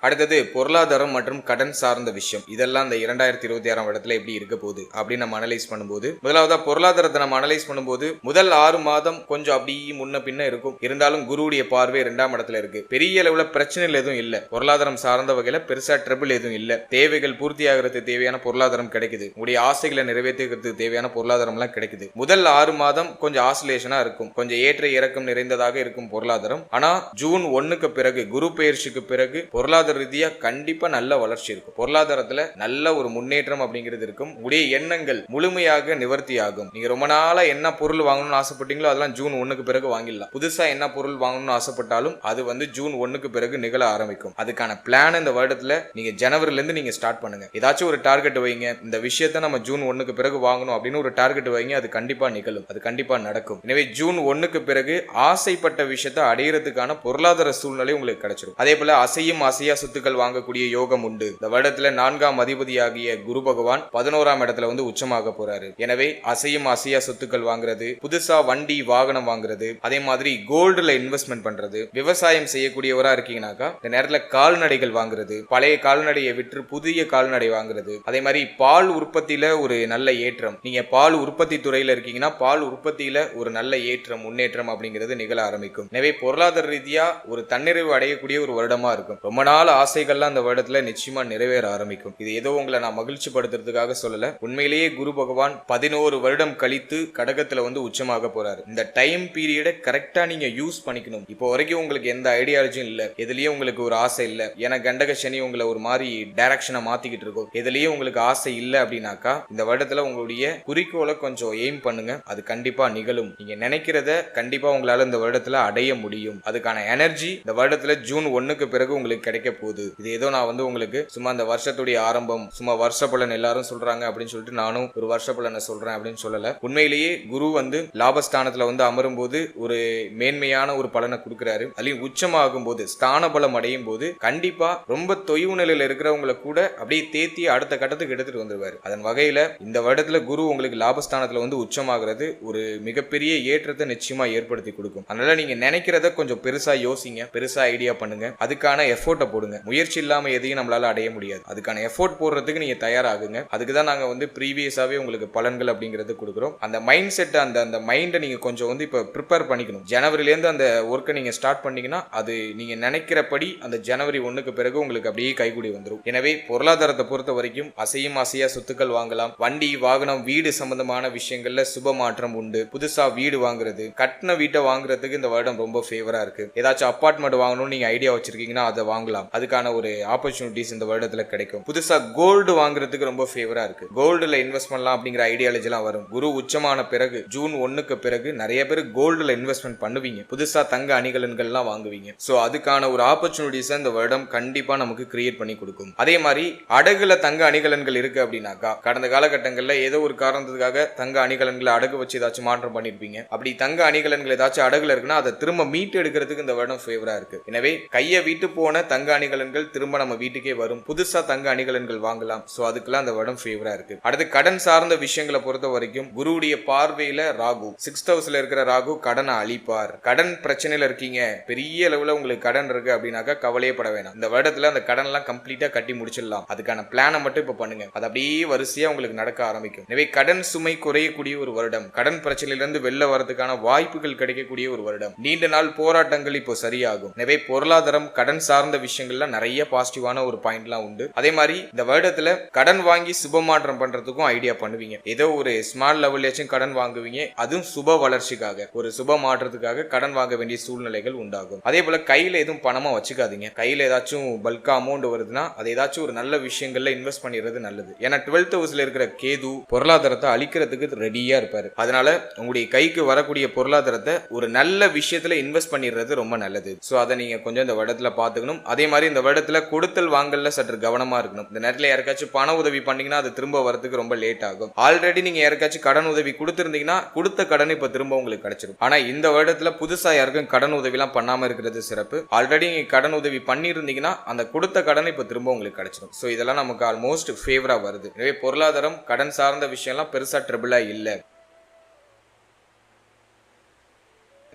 அடுத்தது பொருளாதாரம் மற்றும் கடன் சார்ந்த விஷயம். இதெல்லாம் இந்த 2026ஆம் வருடத்துல எப்படி இருக்க போகுது அப்படின்னு நம்ம அனலைஸ் பண்ணும்போது, முதலாவதா பொருளாதாரத்தை நம்ம அனலைஸ் பண்ணும்போது முதல் 6 மாதம் கொஞ்சம் அப்படி முன்ன பின்ன இருக்கும். இருந்தாலும் குருவுடைய பார்வை 2ஆம் இடத்துல இருக்கு. பெரிய அளவுல பிரச்சனைகள் எதுவும் இல்ல. பொருளாதாரம் சார்ந்த வகையில பெருசா ட்ரபிள் எதுவும் இல்ல. தேவைகள் பூர்த்தி ஆகிறதுக்கு தேவையான பொருளாதாரம் கிடைக்குது. உங்களுடைய ஆசைகளை நிறைவேற்றுறதுக்கு தேவையான பொருளாதாரம் எல்லாம் கிடைக்குது. முதல் 6 மாதம் கொஞ்சம் ஆசிலேஷனா இருக்கும், கொஞ்சம் ஏற்ற இறக்கம் நிறைந்ததாக இருக்கும் பொருளாதாரம். ஆனா ஜூன் 1க்கு பிறகு குரு பெயர்ச்சிக்கு பிறகு பொருளாதார ரீதியா கண்டிப்பா நல்ல வளர்ச்சி இருக்கும். பொருளாதாரத்துல நல்ல ஒரு முன்னேற்றம் அப்படிங்கிறது இருக்கும். உங்களுடைய எண்ணங்கள் முழுமையாக நிவர்த்தி ஆகும். நீங்க ரொம்ப நாளா என்ன பொருள் வாங்கணும்னு ஆசைப்பட்டீங்களோ அதெல்லாம் ஜூன் 1க்கு பிறகு வாங்கிடலாம். புதுசா என்ன பொருள் வாங்கணும்னு ஆசைப்பட்டாலும் அது ஜூன் 1க்கு பிறகு நிகழ ஆரம்பிக்கும். அதுக்கான பிளான் இந்த வருடத்துல நீங்க ஜனவரில இருந்து நீங்க ஸ்டார்ட் பண்ணுங்க. ஏதாச்சும் ஒரு டார்கெட் வைங்க, இந்த விஷயத்த நம்ம ஜூன் 1க்கு பிறகு வாங்கணும் அப்படின்னு ஒரு டார்கெட் வைங்க. அது கண்டிப்பா நிகழும், அது கண்டிப்பா நடக்கும். எனவே ஜூன் 1க்கு பிறகு ஆசைப்பட்ட விஷயத்தை அடையிறதுக்கான பொருளாதார சூழ்நிலை உங்களுக்கு கிடைச்சிடும். அதே போல அசையும் ஆசையா சொத்துக்கள் வாங்கக்கூடிய யோகம் உண்டு. இந்த வருடத்துல 4ஆம் அதிபதியாகிய குரு பகவான் 11ஆம் இடத்துல வந்து உச்சமாக போறாரு. எனவே அசையும் அசையா சொத்துக்கள் வாங்குறது, புதுசா வண்டி வாகனம் வாங்குறது, அதே மாதிரி கோல்டுல இன்வெஸ்ட்மெண்ட் பண்றது, விவசாயம் செய்யக்கூடியவரா இருக்கீங்கன்னாக்கா இந்த நேரத்துல கால்நடைகள் வாங்குறது, பழைய கால்நடையை விற்று புதிய கால்நடை வாங்குறது, அதே மாதிரி பால் உற்பத்தியில ஒரு நல்ல ஏற்றம், நீங்க பால் உற்பத்தி துறையில இருக்கீங்கன்னா பால் உற்பத்தியில ஒரு நல்ல ஏற்றம் முன்னேற்றம் அப்படிங்கிறது நிகழ ஆரம்பிக்கும். எனவே பொருளாதார ரீதியா ஒரு தன்னிறைவு அடையக்கூடிய ஒரு வருடமா இருக்கும். ரொம்ப நாள் ஆசைகள்லாம் அந்த வருடத்துல நிச்சயமா நிறைவேற ஆரம்பிக்கும். இது ஏதோ உங்களை நான் மகிழ்ச்சி படுத்துறதுக்காக சொல்லல. உண்மையிலேயே குரு பகவான் 11 வருடம் கழித்து கடகத்துல வந்து உச்சமாக போறாரு. இந்த டைம் பீரியடை கரெக்டா நீங்க யூஸ் பண்ணிக்கணும். இப்போ வரைக்கும் உங்களுக்கு எந்த ஐடியாலஜியும் இல்ல, எதுலயும் உங்களுக்கு ஒரு ஆசை இல்ல, ஏன்னா கண்டக சனி உங்களை ஒரு மாதிரி டைரக்ஷனை மாத்திக்கிட்டு இருக்கும், எதுலயும் உங்களுக்கு ஆசை இல்ல அப்படின்னாக்கா இந்த வருடத்துல உங்களுடைய குறிக்கோளை கொஞ்சம் எய்ம் பண்ணுங்க. அது கண்டிப்பா நிகழும். நீங்க நினைக்கிறத கண்டிப்பா உங்களால இந்த வருடத்துல அடைய முடியும். அதுக்கான எனர்ஜி இந்த வருடத்துல ஜூன் 1க்கு பிறகு உங்களுக்கு கிடைக்க போகுது. இது ஏதோ நான் வந்து உங்களுக்கு சும்மா அந்த வருஷத்துடைய ஆரம்பம், சும்மா வருஷ பலன் எல்லாரும் சொல்றாங்க அப்படின்னு சொல்லிட்டு நானும் ஒரு வருஷ பலனை சொல்றேன் அப்படின்னு சொல்லல. உண்மையிலேயே குரு வந்து லாபஸ்தானத்துல வந்து அமரும் போது ஒரு மேன்மையான ஒரு பலனை கொடுக்கிறாரு. அதுலயும் உச்சமாகும் போது ஸ்தான பலம் அடையும் போது கண்டிப்பா ரொம்ப தொய்வு நிலையில இருக்கிறவங்களை கூட அப்படியே தேத்தி அடுத்த கட்டத்துக்கு எடுத்துட்டு வந்துருவாரு. அதன் வகையில இந்த வருடத்துல குரு உங்களுக்கு லாபஸ்தானத்துல வந்து உச்சமாகிறது ஒரு மிகப்பெரிய ஏற்றத்தை நிச்சயமா ஏற்படுத்தி கொடுக்கும். அதனால நீங்க நினைக்கிறத கொஞ்சம் பெருசா யோசிங்க, பெருசா ஐடியா பண்ணுங்க, அதுக்கான எஃபோர்ட்டை போடுங்க. முயற்சி இல்லாம எதையும் நம்மளால அடைய முடியாது. அதுக்கான எஃபோர்ட் போடுறதுக்கு நீங்க தயாராகுங்க. அதுக்கு தான் நாங்க வந்து ப்ரீவியஸாவே உங்களுக்கு பலன்கள் அப்படிங்கிறது கொடுக்குறோம். அந்த மைண்ட் செட், அந்த மைண்டை நீங்க கொஞ்சம் வந்து இப்ப ப்ரிப்பேர் பண்ணிக்கணும். ஜனவரில இருந்து அந்த ஒர்க்கை நீங்க ஸ்டார்ட் பண்ணீங்கன்னா அது நீங்க நினைக்கிறபடி அந்த ஜனவரி 1க்கு பிறகு உங்களுக்கு அப்படியே கைகூடி வந்துடும். எனவே பொருளாதாரத்தை பொறுத்த வரைக்கும் அசையும் அசையா சொத்துக்கள் வாங்கலாம். வண்டி வாகனம் வீடு சம்பந்தமான விஷயங்கள்ல சுப மாற்றம் உண்டு. புதுசா வீடு வாங்குறது, கட்டின வீட்டை வாங்குறதுக்கு இந்த வருடம் ரொம்ப ஃபேவரா இருக்கு. ஏதாச்சும் அபார்ட்மெண்ட் வாங்கணும்னு நீங்க ஐடியா வச்சிருக்கீங்கன்னா அதை வாங்கலாம். அதுக்கான ஒரு ஆப்பர்ச்சுனிட்டிஸ் இந்த வருடத்துல கிடைக்கும். புதுசா கோல்டு வாங்குறதுக்கு ரொம்ப ஃபேவரா இருக்கு. கோல்டுல இன்வெஸ்ட் பண்ணலாம் அப்படிங்கிற ஐடியாலஜி எல்லாம் வரும். குரு உச்சமான பிறகு ஜூன் 1க்கு பிறகு நிறைய பேர் கோல்டுல இன்வெஸ்ட்மெண்ட் பண்ணுவீங்க. புதுசா தங்க அணிகலன்கள் எல்லாம் வாங்குவீங்க. சோ அதுக்கான ஒரு ஆப்பர்ச்சுனிட்டிஸ் இந்த வருடம் கண்டிப்பா நமக்கு கிரியேட் பண்ணி கொடுக்கும். அதே மாதிரி அடகுல தங்க அணிகலன்கள் இருக்கு அப்படின்னாக்கா கடந்த காலகட்டங்கள்ல ஏதோ ஒரு காரணத்துக்காக தங்க அணிகலன்களை அடகு வச்சு ஏதாச்சும் மாற்றம் பண்ணிருப்பீங்க. அப்படி தங்க அணிகலன்கள் ஏதாச்சும் அடகுல இருக்குன்னா அதை திரும்ப மீட்டு எடுக்கிறதுக்கு இந்த வருடம் ஃபேவரா இருக்கு. எனவே கையை விட்டு போன தங்க அணிகலன்கள் திரும்ப நம்ம வீட்டுக்கே வரும். புதுசா தங்க அணிகலன்கள் வாங்கலாம். சோ அதுக்கெல்லாம் இந்த வருடம் ஃபேவரா இருக்கு. அடுத்து கடன் சார்ந்த விஷயங்களை பொறுத்த வரைக்கும் குருவுடைய பார்வையில ராகு 6th ஹவுஸ்ல இருக்கிற ராகு கடனை அழிப்பார். கடன் பிரச்சனையில இருக்கீங்க, பெரிய அளவுல உங்களுக்கு கடன் இருக்கு அப்படின்னாக்கா கவலையே பட வேணாம். இந்த வருடத்துல அந்த கடன் எல்லாம் கம்ப்ளீட்டா கட்டி முடிச்சிடலாம். அதுக்கான பிளானை மட்டும் இப்ப பண்ணுங்க. அது அப்படியே வரிசையா உங்களுக்கு நடக்க ஆரம்பிக்கும். எனவே கடன் சுமை குறையக்கூடிய ஒரு வருடம், கடன் பிரச்சனையிலிருந்து வெளில வரதுக்கான வாய்ப்புகள் கிடைக்கக்கூடிய ஒரு வருடம், நீண்ட நாள் போராட்டங்கள் இப்போ சரியாகும். எனவே பொருளாதாரம் கடன் சார்ந்த விஷயங்கள்ல நிறைய பாசிட்டிவான ஒரு பாயிண்ட்லாம் உண்டு. அதே மாதிரி இந்த வருடத்துல கடன் வாங்கி சுப மாற்றம் பண்றதுக்கும் ஐடியா பண்ணுவீங்க. ஏதோ ஒரு ஸ்மால் லெவல்லேயும் கடன் வாங்குவீங்க. அதுவும் சுப வளர்ச்சிக்காக, ஒரு சுப மாற்றத்துக்காக கடன் வாங்க வேண்டிய சூழ்நிலைகள் உண்டாகும். அதே போல கையில எதுவும் பணமா வச்சுக்காதீங்க. கையில ஏதாச்சும் பல்கா அமௌண்ட் வருதுன்னா அது ஏதாச்சும் ஒரு நல்ல விஷயங்கள்ல இன்வெஸ்ட் பண்ணிடுறது நல்லது. ஏன்னா 12th ஹவுஸ்ல இருக்கிற கேது பொருளாதாரத்தை அழிக்கிறதுக்கு ரெடியா இருப்பாரு. அதனால உங்களுடைய கைக்கு வரக்கூடிய பொருளாதாரத்தை ஒரு நல்ல விஷயத்துல இன்வெஸ்ட் பண்ணிடுறது ரொம்ப நல்லது. சோ அதை நீங்க கொஞ்சம் இந்த வருடத்துல பாத்துக்கணும். அதே மாதிரி இந்த வருடத்துல கொடுத்தல் வாங்கல்ல சற்று கவனமா இருக்கணும். இந்த நேரத்துல யாருக்காச்சும் பண உதவி பண்ணீங்கன்னா அது திரும்ப வரதுக்கு ரொம்ப லேட் ஆகும். ஆல்ரெடி நீங்க யாருக்காச்சும் கடன் உதவி கொடுத்திருந்தீங்கன்னா கொடுத்த கடன் இப்ப திரும்ப உங்களுக்கு கிடைச்சிடும். ஆனா இந்த வருடத்துல புதுசா யாருக்கும் கடன் உதவி எல்லாம் பண்ணாம இருக்கிறது சிறப்பு. ஆல்ரெடி நீங்க கடன் உதவி பண்ணிருந்தீங்கன்னா அந்த கொடுத்த கடன் இப்ப திரும்ப உங்களுக்கு கிடைச்சிடும். சோ இதெல்லாம் நமக்கு ஆல்மோஸ்ட் ஃபேவரா வருது. எனவே பொருளாதாரம் கடன் சார்ந்த விஷயம் எல்லாம் பெருசா ட்ரபிளா இல்ல.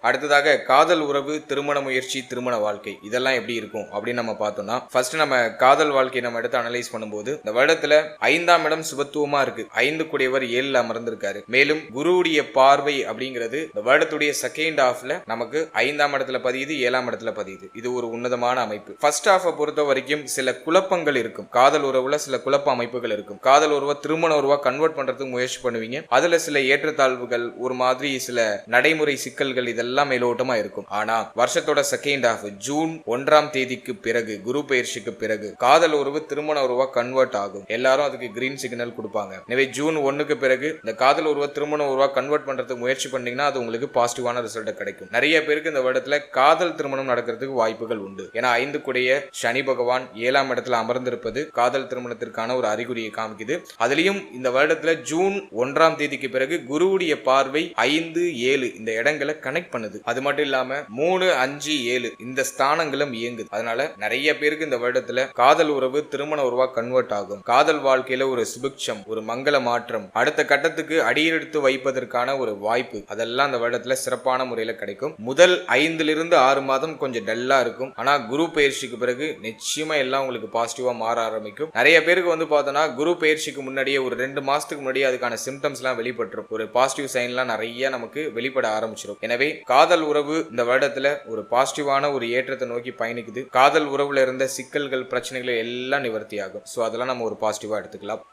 அடுத்ததாக காதல் உறவு, திருமண முயற்சி, திருமண வாழ்க்கை இதெல்லாம் எப்படி இருக்கும் அப்படின்னு நம்ம பார்த்தோம்னா, ஃபர்ஸ்ட் நம்ம காதல் வாழ்க்கையை நம்ம எடுத்து அனலைஸ் பண்ணும்போது இந்த வருடத்துல 5ஆம் இடம் சுபத்துவமா இருக்கு. 5 கூடியவர் 7ல அமர்ந்திருக்காரு. மேலும் குருவுடைய பார்வை அப்படிங்கிறது இந்த வருடத்துடைய செகண்ட் ஹாஃப்ல நமக்கு 5ஆம் இடத்துல பதியுது, 7ஆம் இடத்துல பதியுது. இது ஒரு உன்னதமான அமைப்பு. ஃபர்ஸ்ட் ஹாஃபை பொறுத்த வரைக்கும் சில குழப்பங்கள் இருக்கும். காதல் உறவுல சில குழப்ப அமைப்புகள் இருக்கும். காதல் உறவை திருமண உறவா கன்வெர்ட் பண்றதுக்கு முயற்சி பண்ணுவீங்க. அதுல சில ஏற்றத்தாழ்வுகள், ஒரு மாதிரி சில நடைமுறை சிக்கல்கள் இதெல்லாம் மேலோட்டமா இருக்கும். ஆனா வருஷத்தோட செகண்ட் ஹாஃப் ஜூன் 1ஆம் தேதிக்கு பிறகு, குரு பயிற்சிக்கு பிறகு காதல் உறவு திருமண உறவா கன்வெர்ட் ஆகும். எல்லாரும் அதுக்கு கிரீன் சிக்னல் கொடுப்பாங்க. எனவே ஜூன் 1க்கு பிறகு இந்த காதல் உறவை திருமண உறவா கன்வெர்ட் பண்றதுக்கு முயற்சி பண்ணீங்கன்னா அது உங்களுக்கு பாசிட்டிவான ரிசல்ட் கிடைக்கும். நிறைய பேருக்கு இந்த வருடத்துல காதல் திருமணம் நடக்கிறதுக்கு வாய்ப்புகள் உண்டு. ஏன்னா 5 கூடிய சனி பகவான் 7ஆம் இடத்துல அமர்ந்திருப்பது காதல் திருமணத்திற்கான ஒரு அறிகுறியை காமிக்குது. அதுலயும் இந்த வருடத்துல ஜூன் 1ஆம் தேதிக்கு பிறகு குருவுடைய பார்வை 5, 7 இந்த இடங்களை கனெக்ட் பண்ணுது. அது மட்டும் இல்லாம 3, 5, 7 இந்த ஸ்தானங்களும் இயங்குது. அதனால நிறைய பேருக்கு இந்த வருடத்துல காதல் உறவு திருமண உறவா கன்வெர்ட் ஆகும். காதல் வாழ்க்கையில ஒரு சுபிக்ஷம், ஒரு மங்கள மாற்றம், அடுத்த கட்டத்துக்கு அடியெடுத்து வைப்பதற்கான ஒரு வாய்ப்பு, அதெல்லாம் அந்த வருடத்துல சிறப்பான முறையில கிடைக்கும். முதல் 5 to 6 மாதம் கொஞ்சம் டல்லா இருக்கும். ஆனா குரு பயிற்சிக்கு பிறகு நிச்சயமா எல்லாம் உங்களுக்கு பாசிட்டிவா மாற ஆரம்பிக்கும். நிறைய பேருக்கு வந்து பார்த்தோன்னா குரு பயிற்சிக்கு முன்னாடியே ஒரு 2 மாசத்துக்கு முன்னாடியே அதுக்கான சிம்டம்ஸ் எல்லாம் வெளிப்பட்டுரும். ஒரு பாசிட்டிவ் சைன் எல்லாம் நிறைய நமக்கு வெளிப்பட ஆரம்பிச்சிடும். எனவே காதல் உறவு இந்த வருடத்துல ஒரு பாசிட்டிவான ஒரு ஏற்றத்தை நோக்கி பயணிக்குது. காதல் உறவுல இருந்த சிக்கல்கள் பிரச்சனைகள் எல்லாம் நிவர்த்தி ஆகும். ஸோ அதெல்லாம் நம்ம ஒரு பாசிட்டிவா எடுத்துக்கலாம்.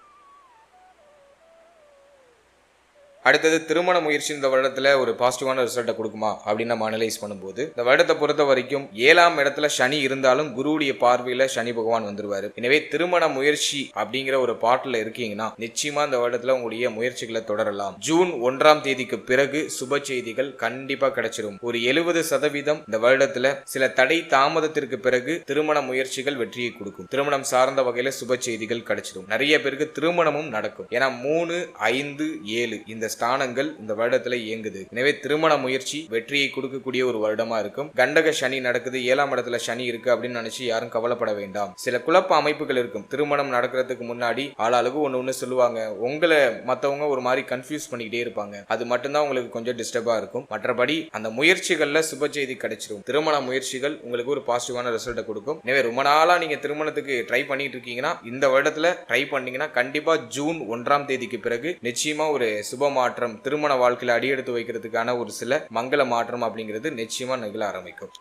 அடுத்தது திருமண முயற்சி இந்த வருடத்துல ஒரு பாசிட்டிவான ரிசல்ட்டை கொடுக்குமா அப்படின்னு நம்ம அனலைஸ் பண்ணும்போது இந்த வருடத்தை பொறுத்த வரைக்கும் 7ஆம் இடத்துல சனி இருந்தாலும் குருவுடைய பார்வையில சனி பகவான் வந்துருவாரு. எனவே திருமண முயற்சி அப்படிங்கிற ஒரு பாட்டில் இருக்கீங்கன்னா நிச்சயமா இந்த வருடத்துல உங்களுடைய முயற்சிகளை தொடரலாம். ஜூன் 1ஆம் தேதிக்கு பிறகு சுப செய்திகள் கண்டிப்பா கிடைச்சிடும். ஒரு 70% இந்த வருடத்துல சில தடை தாமதத்திற்கு பிறகு திருமண முயற்சிகள் வெற்றியை கொடுக்கும். திருமணம் சார்ந்த வகையில சுப செய்திகள் கிடைச்சிடும். நிறைய பேருக்கு திருமணமும் நடக்கும். ஏன்னா 3, 5, 7 இந்த ஸ்தானங்கள் இந்த வருடத்துல இயங்குது. எனவே திருமண முயற்சி வெற்றியை கொடுக்கக்கூடிய ஒரு வருடமா இருக்கும். கண்டக சனி நடக்குது, 7ஆம் இடத்துல சனி இருக்கு அப்படின்னு நினைச்சு யாரும் கவலைப்பட வேண்டாம். சில குழப்ப அமைப்புகள் இருக்கும். திருமணம் நடக்கிறதுக்கு முன்னாடி ஆளாளுக்கு ஒண்ணு சொல்லுவாங்க. உங்களை மத்தவங்க ஒரு மாதிரி கன்ஃபியூஸ் பண்ணிக்கிட்டே இருப்பாங்க. அது மட்டும்தான் உங்களுக்கு கொஞ்சம் டிஸ்டர்பா இருக்கும். மற்றபடி அந்த முயற்சிகள்ல சுப செய்தி கிடைச்சிடும். திருமண முயற்சிகள் உங்களுக்கு ஒரு பாசிட்டிவான ரிசல்ட்டை கொடுக்கும். எனவே ரொம்ப நாளா நீங்க திருமணத்துக்கு ட்ரை பண்ணிட்டு இருக்கீங்கன்னா இந்த வருடத்துல ட்ரை பண்ணீங்கன்னா கண்டிப்பா ஜூன் 1ஆம் தேதிக்கு பிறகு நிச்சயமா ஒரு சுப மாற்றம், திருமண வாழ்க்கையில அடியெடுத்து வைக்கிறதுக்கான ஒரு சில மங்கள மாற்றம் அப்படிங்கிறது நிச்சயமா நிகழ ஆரம்பிக்கும்.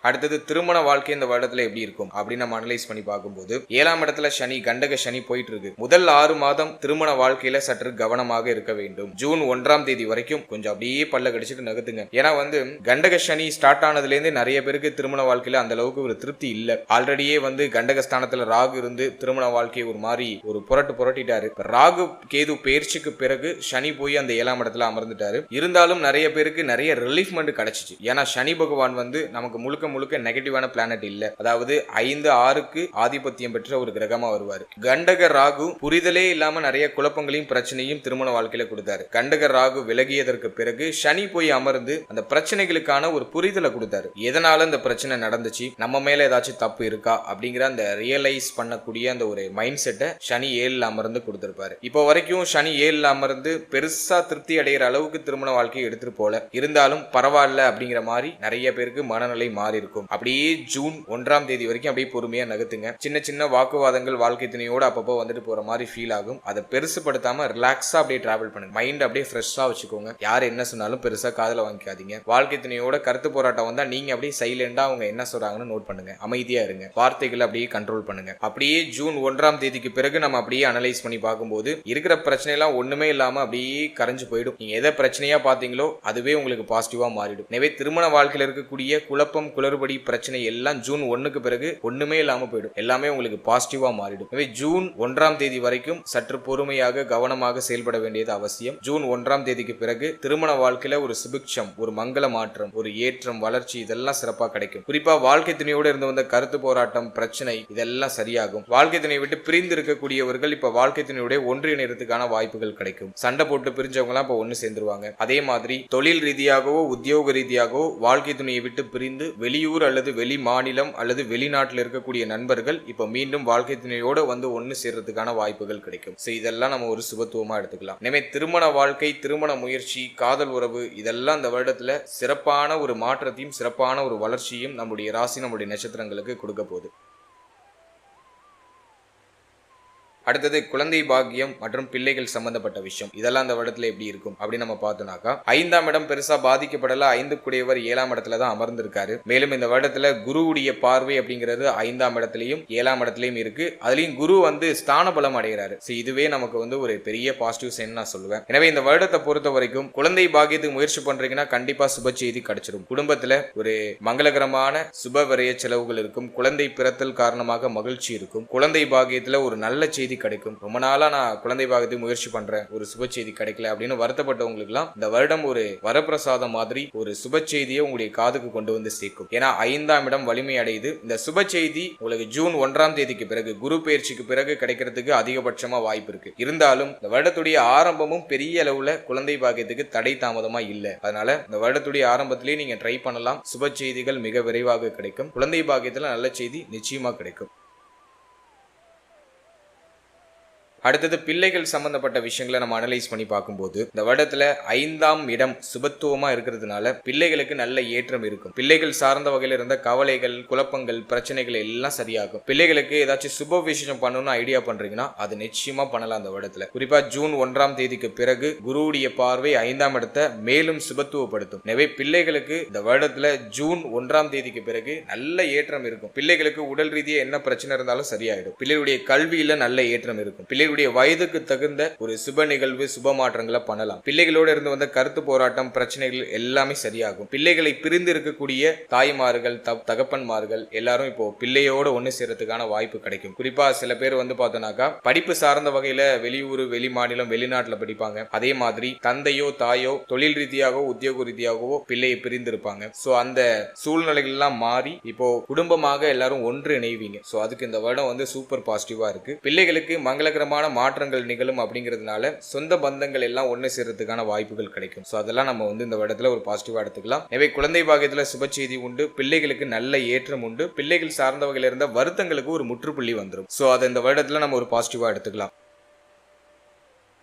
அடுத்தது திருமண வாழ்க்கை இந்த வருடத்துல எப்படி இருக்கும் அப்படின்னு நம்ம அனலைஸ் பண்ணி பார்க்கும்போது 7ஆம் இடத்துல சனி, கண்டக சனி போயிட்டு இருக்கு. முதல் 6 மாதம் திருமண வாழ்க்கையில சற்று கவனமாக இருக்க வேண்டும். ஜூன் 1ஆம் தேதி வரைக்கும் கொஞ்சம் அப்படியே பல்ல கடிச்சிட்டு நகர்த்துங்க. ஏன்னா கண்டக சனி ஸ்டார்ட் ஆனதுல இருந்து நிறைய பேருக்கு திருமண வாழ்க்கையில அந்த அளவுக்கு ஒரு திருப்தி இல்ல. ஆல்ரெடியே கண்டக ஸ்தானத்துல ராகு இருந்து திருமண வாழ்க்கையை ஒரு மாதிரி ஒரு புரட்டிட்டாரு. ராகு கேது பயிற்சிக்கு பிறகு சனி போய் அந்த 7ஆம் இடத்துல அமர்ந்துட்டாரு. இருந்தாலும் நிறைய பேருக்கு நிறைய ரிலீஃப்மெண்ட் கிடைச்சிச்சு. ஏன்னா சனி பகவான் நமக்கு முழுக்க நெகட்டிவான பிளானட் இல்ல. அதாவது 5, 6க்கு ஆதிபத்தியம் பெற்ற ஒரு கிரகமா வருவாரு. கண்டக ராகு புரிதலே இல்லாம நிறைய குழப்பங்களையும் பிரச்சனையும் திருமண வாழ்க்கையில கொடுத்தாரு. கண்டக ராகு விலகியதற்கு பிறகு சனி போய் அமர்ந்து அந்த பிரச்சனைகளுக்கான ஒரு புரிதலை கொடுத்தாரு. எதனால இந்த பிரச்சனை நடந்துச்சு, நம்ம மேல ஏதாச்சும் தப்பு இருக்கா அப்படிங்கிற அந்த ரியலைஸ் பண்ணக்கூடிய அந்த ஒரு மைண்ட் செட்டை சனி 7ல் அமர்ந்து கொடுத்திருப்பாரு. இப்போ வரைக்கும் சனி 7ல் அமர்ந்து பெருசா திருப்தி அடைகிற அளவுக்கு திருமண வாழ்க்கையை எடுத்துட்டு போல. இருந்தாலும் பரவாயில்ல அப்படிங்கிற மாதிரி நிறைய பேருக்கு மனநிலை மாறி இருக்கும். அப்படியே ஜூன் 1ஆம் தேதி வரைக்கும் அப்படியே பொறுமையா நகர்த்துங்க. சின்ன சின்ன வாக்குவாதங்கள் வாழ்க்கை துணையோட அப்பப்போ வந்துட்டு போற மாதிரி ஃபீல் ஆகும். அதை பெருசுப்படுத்தாம ரிலாக்ஸா அப்படியே டிராவல் பண்ணுங்க. மைண்ட் அப்படியே ஃப்ரெஷ்ஷா வச்சுக்கோங்க. யார் என்ன சொன்னாலும் பெருசா காதுல வாங்கிக்காதீங்க. வாழ்க்கை துணையோட கருத்து போராட்டம் வந்தா நீங்க அப்படியே சைலண்டா அவங்க என்ன சொல்றாங்கன்னு நோட் பண்ணுங்க. அமைதியா இருங்க. வார்த்தைகளை அப்படியே கண்ட்ரோல் பண்ணுங்க. அப்படியே ஜூன் 1ஆம் தேதிக்கு பிறகு நம்ம அப்படியே அனலைஸ் பண்ணி பார்க்கும்போது இருக்கிற பிரச்சனை எல்லாம் ஒண்ணுமே இல்லாம அப்படியே கரைஞ்சு போயிடும். நீங்க எதை பிரச்சனையா பாத்தீங்களோ அதுவே உங்களுக்கு பாசிட்டிவா மாறிடும். எனவே திருமண வாழ்க்கையில இருக்கக்கூடிய குழப்பம், குளறுபடி, பிரச்சனை எல்லாம் ஜூன் 1க்கு பிறகு ஒண்ணுமே இல்லாம போயிடும். எல்லாமே உங்களுக்கு பாசிட்டிவா மாறிடும். எனவே ஜூன் 1ஆம் தேதி வரைக்கும் சற்று பொறுமையாக கவனமாக செயல்பட வேண்டியது அவசியம். ஜூன் 1ஆம் தேதிக்கு பிறகு திருமண வாழ்க்கையில ஒரு சுபிக்ஷம், ஒரு மங்கள மாற்றம், ஒரு ஏற்றம், வளர்ச்சி இதெல்லாம் சிறப்பா கிடைக்கும். குறிப்பா வாழ்க்கை துணையோடு இருந்து வந்த கருத்து போராட்டம், பிரச்சனை இதெல்லாம் சரியாகும். வாழ்க்கை துணையை விட்டு பிரிந்து இருக்கக்கூடியவர்கள் இப்ப வாழ்க்கை துணையோட ஒன்றிணைறதுக்கான வாய்ப்புகள் கிடைக்கும். சண்டை போட்டு பிரிஞ்சவங்க எல்லாம் இப்ப ஒண்ணு சேர்ந்துருவாங்க. அதே மாதிரி தொழில் ரீதியாகவோ உத்தியோக ரீதியாகவோ வாழ்க்கை துணையை விட்டு பிரிந்து வெளியூர் அல்லது வெளி மாநிலம் அல்லது வெளிநாட்டில் இருக்கக்கூடிய நண்பர்கள் இப்ப மீண்டும் வாழ்க்கை துணையோட ஒன்னு சேர்றதுக்கான வாய்ப்புகள் கிடைக்கும். இதெல்லாம் நம்ம ஒரு சுபத்துவமா எடுத்துக்கலாம். எனவே திருமண வாழ்க்கை, திருமண முயற்சி, காதல் உறவு இதெல்லாம் இந்த வருடத்துல சிறப்பான ஒரு மாற்றத்தையும் சிறப்பான ஒரு வளர்ச்சியும் நம்முடைய ராசி, நம்முடைய நட்சத்திரங்களுக்கு கொடுக்க போகுது. அடுத்தது குழந்தை பாக்கியம் மற்றும் பிள்ளைகள் சம்பந்தப்பட்ட விஷயம். இதெல்லாம் அந்த வருடத்துல எப்படி இருக்கும் அப்படின்னு நம்ம பார்த்தோம்னாக்கா 5ஆம் இடம் பெருசா பாதிக்கப்படல. 5 கூடியவர் 7ஆம் இடத்துல தான் அமர்ந்திருக்காரு. மேலும் இந்த வருடத்துல குருவுடைய பார்வை அப்படிங்கிறது 5ஆம் இடத்துலயும் 7ஆம் இடத்துலயும் இருக்கு. அதுலயும் குரு ஸ்தான பலம் அடைகிறாரு. இதுவே நமக்கு ஒரு பெரிய பாசிட்டிவ் சைன் நான் சொல்லுவேன். எனவே இந்த வருடத்தை பொறுத்த வரைக்கும் குழந்தை பாக்கியத்துக்கு முயற்சி பண்றீங்கன்னா கண்டிப்பா சுப செய்தி கிடைச்சிடும். குடும்பத்துல ஒரு மங்களகரமான சுப விரய செலவுகள் இருக்கும். குழந்தை பிறத்தல் காரணமாக மகிழ்ச்சி இருக்கும். குழந்தை பாக்கியத்துல ஒரு நல்ல செய்தி செய்தி கிடைக்கும். ரொம்ப நாளா நான் குழந்தை பாகத்துக்கு முயற்சி பண்றேன், ஒரு சுப செய்தி கிடைக்கல அப்படின்னு வருத்தப்பட்டவங்களுக்குலாம் இந்த வருடம் ஒரு வரப்பிரசாதம் மாதிரி ஒரு சுப செய்தியை உங்களுடைய காதுக்கு கொண்டு வந்து சேர்க்கும். ஏன்னா 5ஆம் இடம் வலிமை அடையுது. இந்த சுப செய்தி உங்களுக்கு ஜூன் 1ஆம் தேதிக்கு பிறகு குரு பயிற்சிக்கு பிறகு கிடைக்கிறதுக்கு அதிகபட்சமா வாய்ப்பு இருக்கு. இருந்தாலும் இந்த வருடத்துடைய ஆரம்பமும் பெரிய அளவுல குழந்தை பாக்கியத்துக்கு தடை தாமதமா இல்ல. அதனால இந்த வருடத்துடைய ஆரம்பத்திலேயே நீங்க ட்ரை பண்ணலாம். சுப செய்திகள் மிக விரைவாக கிடைக்கும். குழந்தை பாக்கியத்துல நல்ல செய்தி நிச்சயமா கிடைக்கும். அடுத்தது பிள்ளைகள் சம்பந்தப்பட்ட விஷயங்களை நம்ம அனலைஸ் பண்ணி பார்க்கும்போது இந்த வருடத்துல 5ஆம் இடம் சுபத்துவமா இருக்கிறதுனால பிள்ளைகளுக்கு நல்ல ஏற்றம் இருக்கும். பிள்ளைகள் சார்ந்த வகையில இருந்த கவலைகள், குழப்பங்கள், பிரச்சனைகள் எல்லாம் சரியாகும். பிள்ளைகளுக்கு ஏதாச்சும் சுப விஷயம் பண்ணணும்னு ஐடியா பண்றீங்கன்னா அது நிச்சயமா பண்ணலாம். அந்த வருடத்துல குறிப்பா ஜூன் 1ஆம் தேதிக்கு பிறகு குருவுடைய பார்வை 5ஆம் இடத்தை மேலும் சுபத்துவப்படுத்தும். எனவே பிள்ளைகளுக்கு இந்த வருடத்துல ஜூன் 1ஆம் தேதிக்கு பிறகு நல்ல ஏற்றம் இருக்கும். பிள்ளைகளுக்கு உடல் ரீதியாக என்ன பிரச்சனை இருந்தாலும் சரியாயிடும். பிள்ளைகளுடைய கல்வியில நல்ல ஏற்றம் இருக்கும். வயதுக்கு தகுந்த ஒரு சுப நிகழ்வு, சுப மாற்றங்களை பண்ணலாம். பிள்ளைகளோடு இருந்து வந்த கருத்து போராட்டம், பிரச்சனைகள் எல்லாமே சரியாகும். பிள்ளைகளை பிரிந்து இருக்கக்கூடிய தாய்மார்கள், தகப்பன்மார்கள் எல்லாரும் இப்போ பிள்ளையோட ஒண்ணு சேர்றதுக்கான வாய்ப்பு கிடைக்கும். குறிப்பா சில பேர் பார்த்தோம்னாக்கா படிப்பு சார்ந்த வகையில வெளியூர், வெளி மாநிலம், வெளிநாட்டுல படிப்பாங்க. அதே மாதிரி தந்தையோ தாயோ தொழில் ரீதியாகவோ உத்தியோக ரீதியாகவோ பிள்ளையை பிரிந்து இருப்பாங்க. சோ அந்த சூழ்நிலைகள் எல்லாம் மாறி இப்போ குடும்பமாக எல்லாரும் ஒன்று இணைவீங்க. சோ அதுக்கு இந்த வருடம் சூப்பர் பாசிட்டிவா இருக்கு. பிள்ளைகளுக்கு மங்களகரமான மாற்றங்கள் நிகழும். அப்படிங்கிறதுனால சொந்த பந்தங்கள் எல்லாம் ஒன்று சேர்றதுக்கான வாய்ப்புகள் கிடைக்கும். ஸோ அதெல்லாம் நம்ம இந்த வருடத்துல ஒரு பாசிட்டிவா எடுத்துக்கலாம். எனவே குழந்தை பாக்கியத்துல சுப செய்தி உண்டு. பிள்ளைகளுக்கு நல்ல ஏற்றம் உண்டு. பிள்ளைகள் சார்ந்த வகையில இருந்த வருத்தங்களுக்கு ஒரு முற்றுப்புள்ளி வந்துடும். ஸோ அதை இந்த வருடத்துல நம்ம ஒரு பாசிட்டிவா எடுத்துக்கலாம்.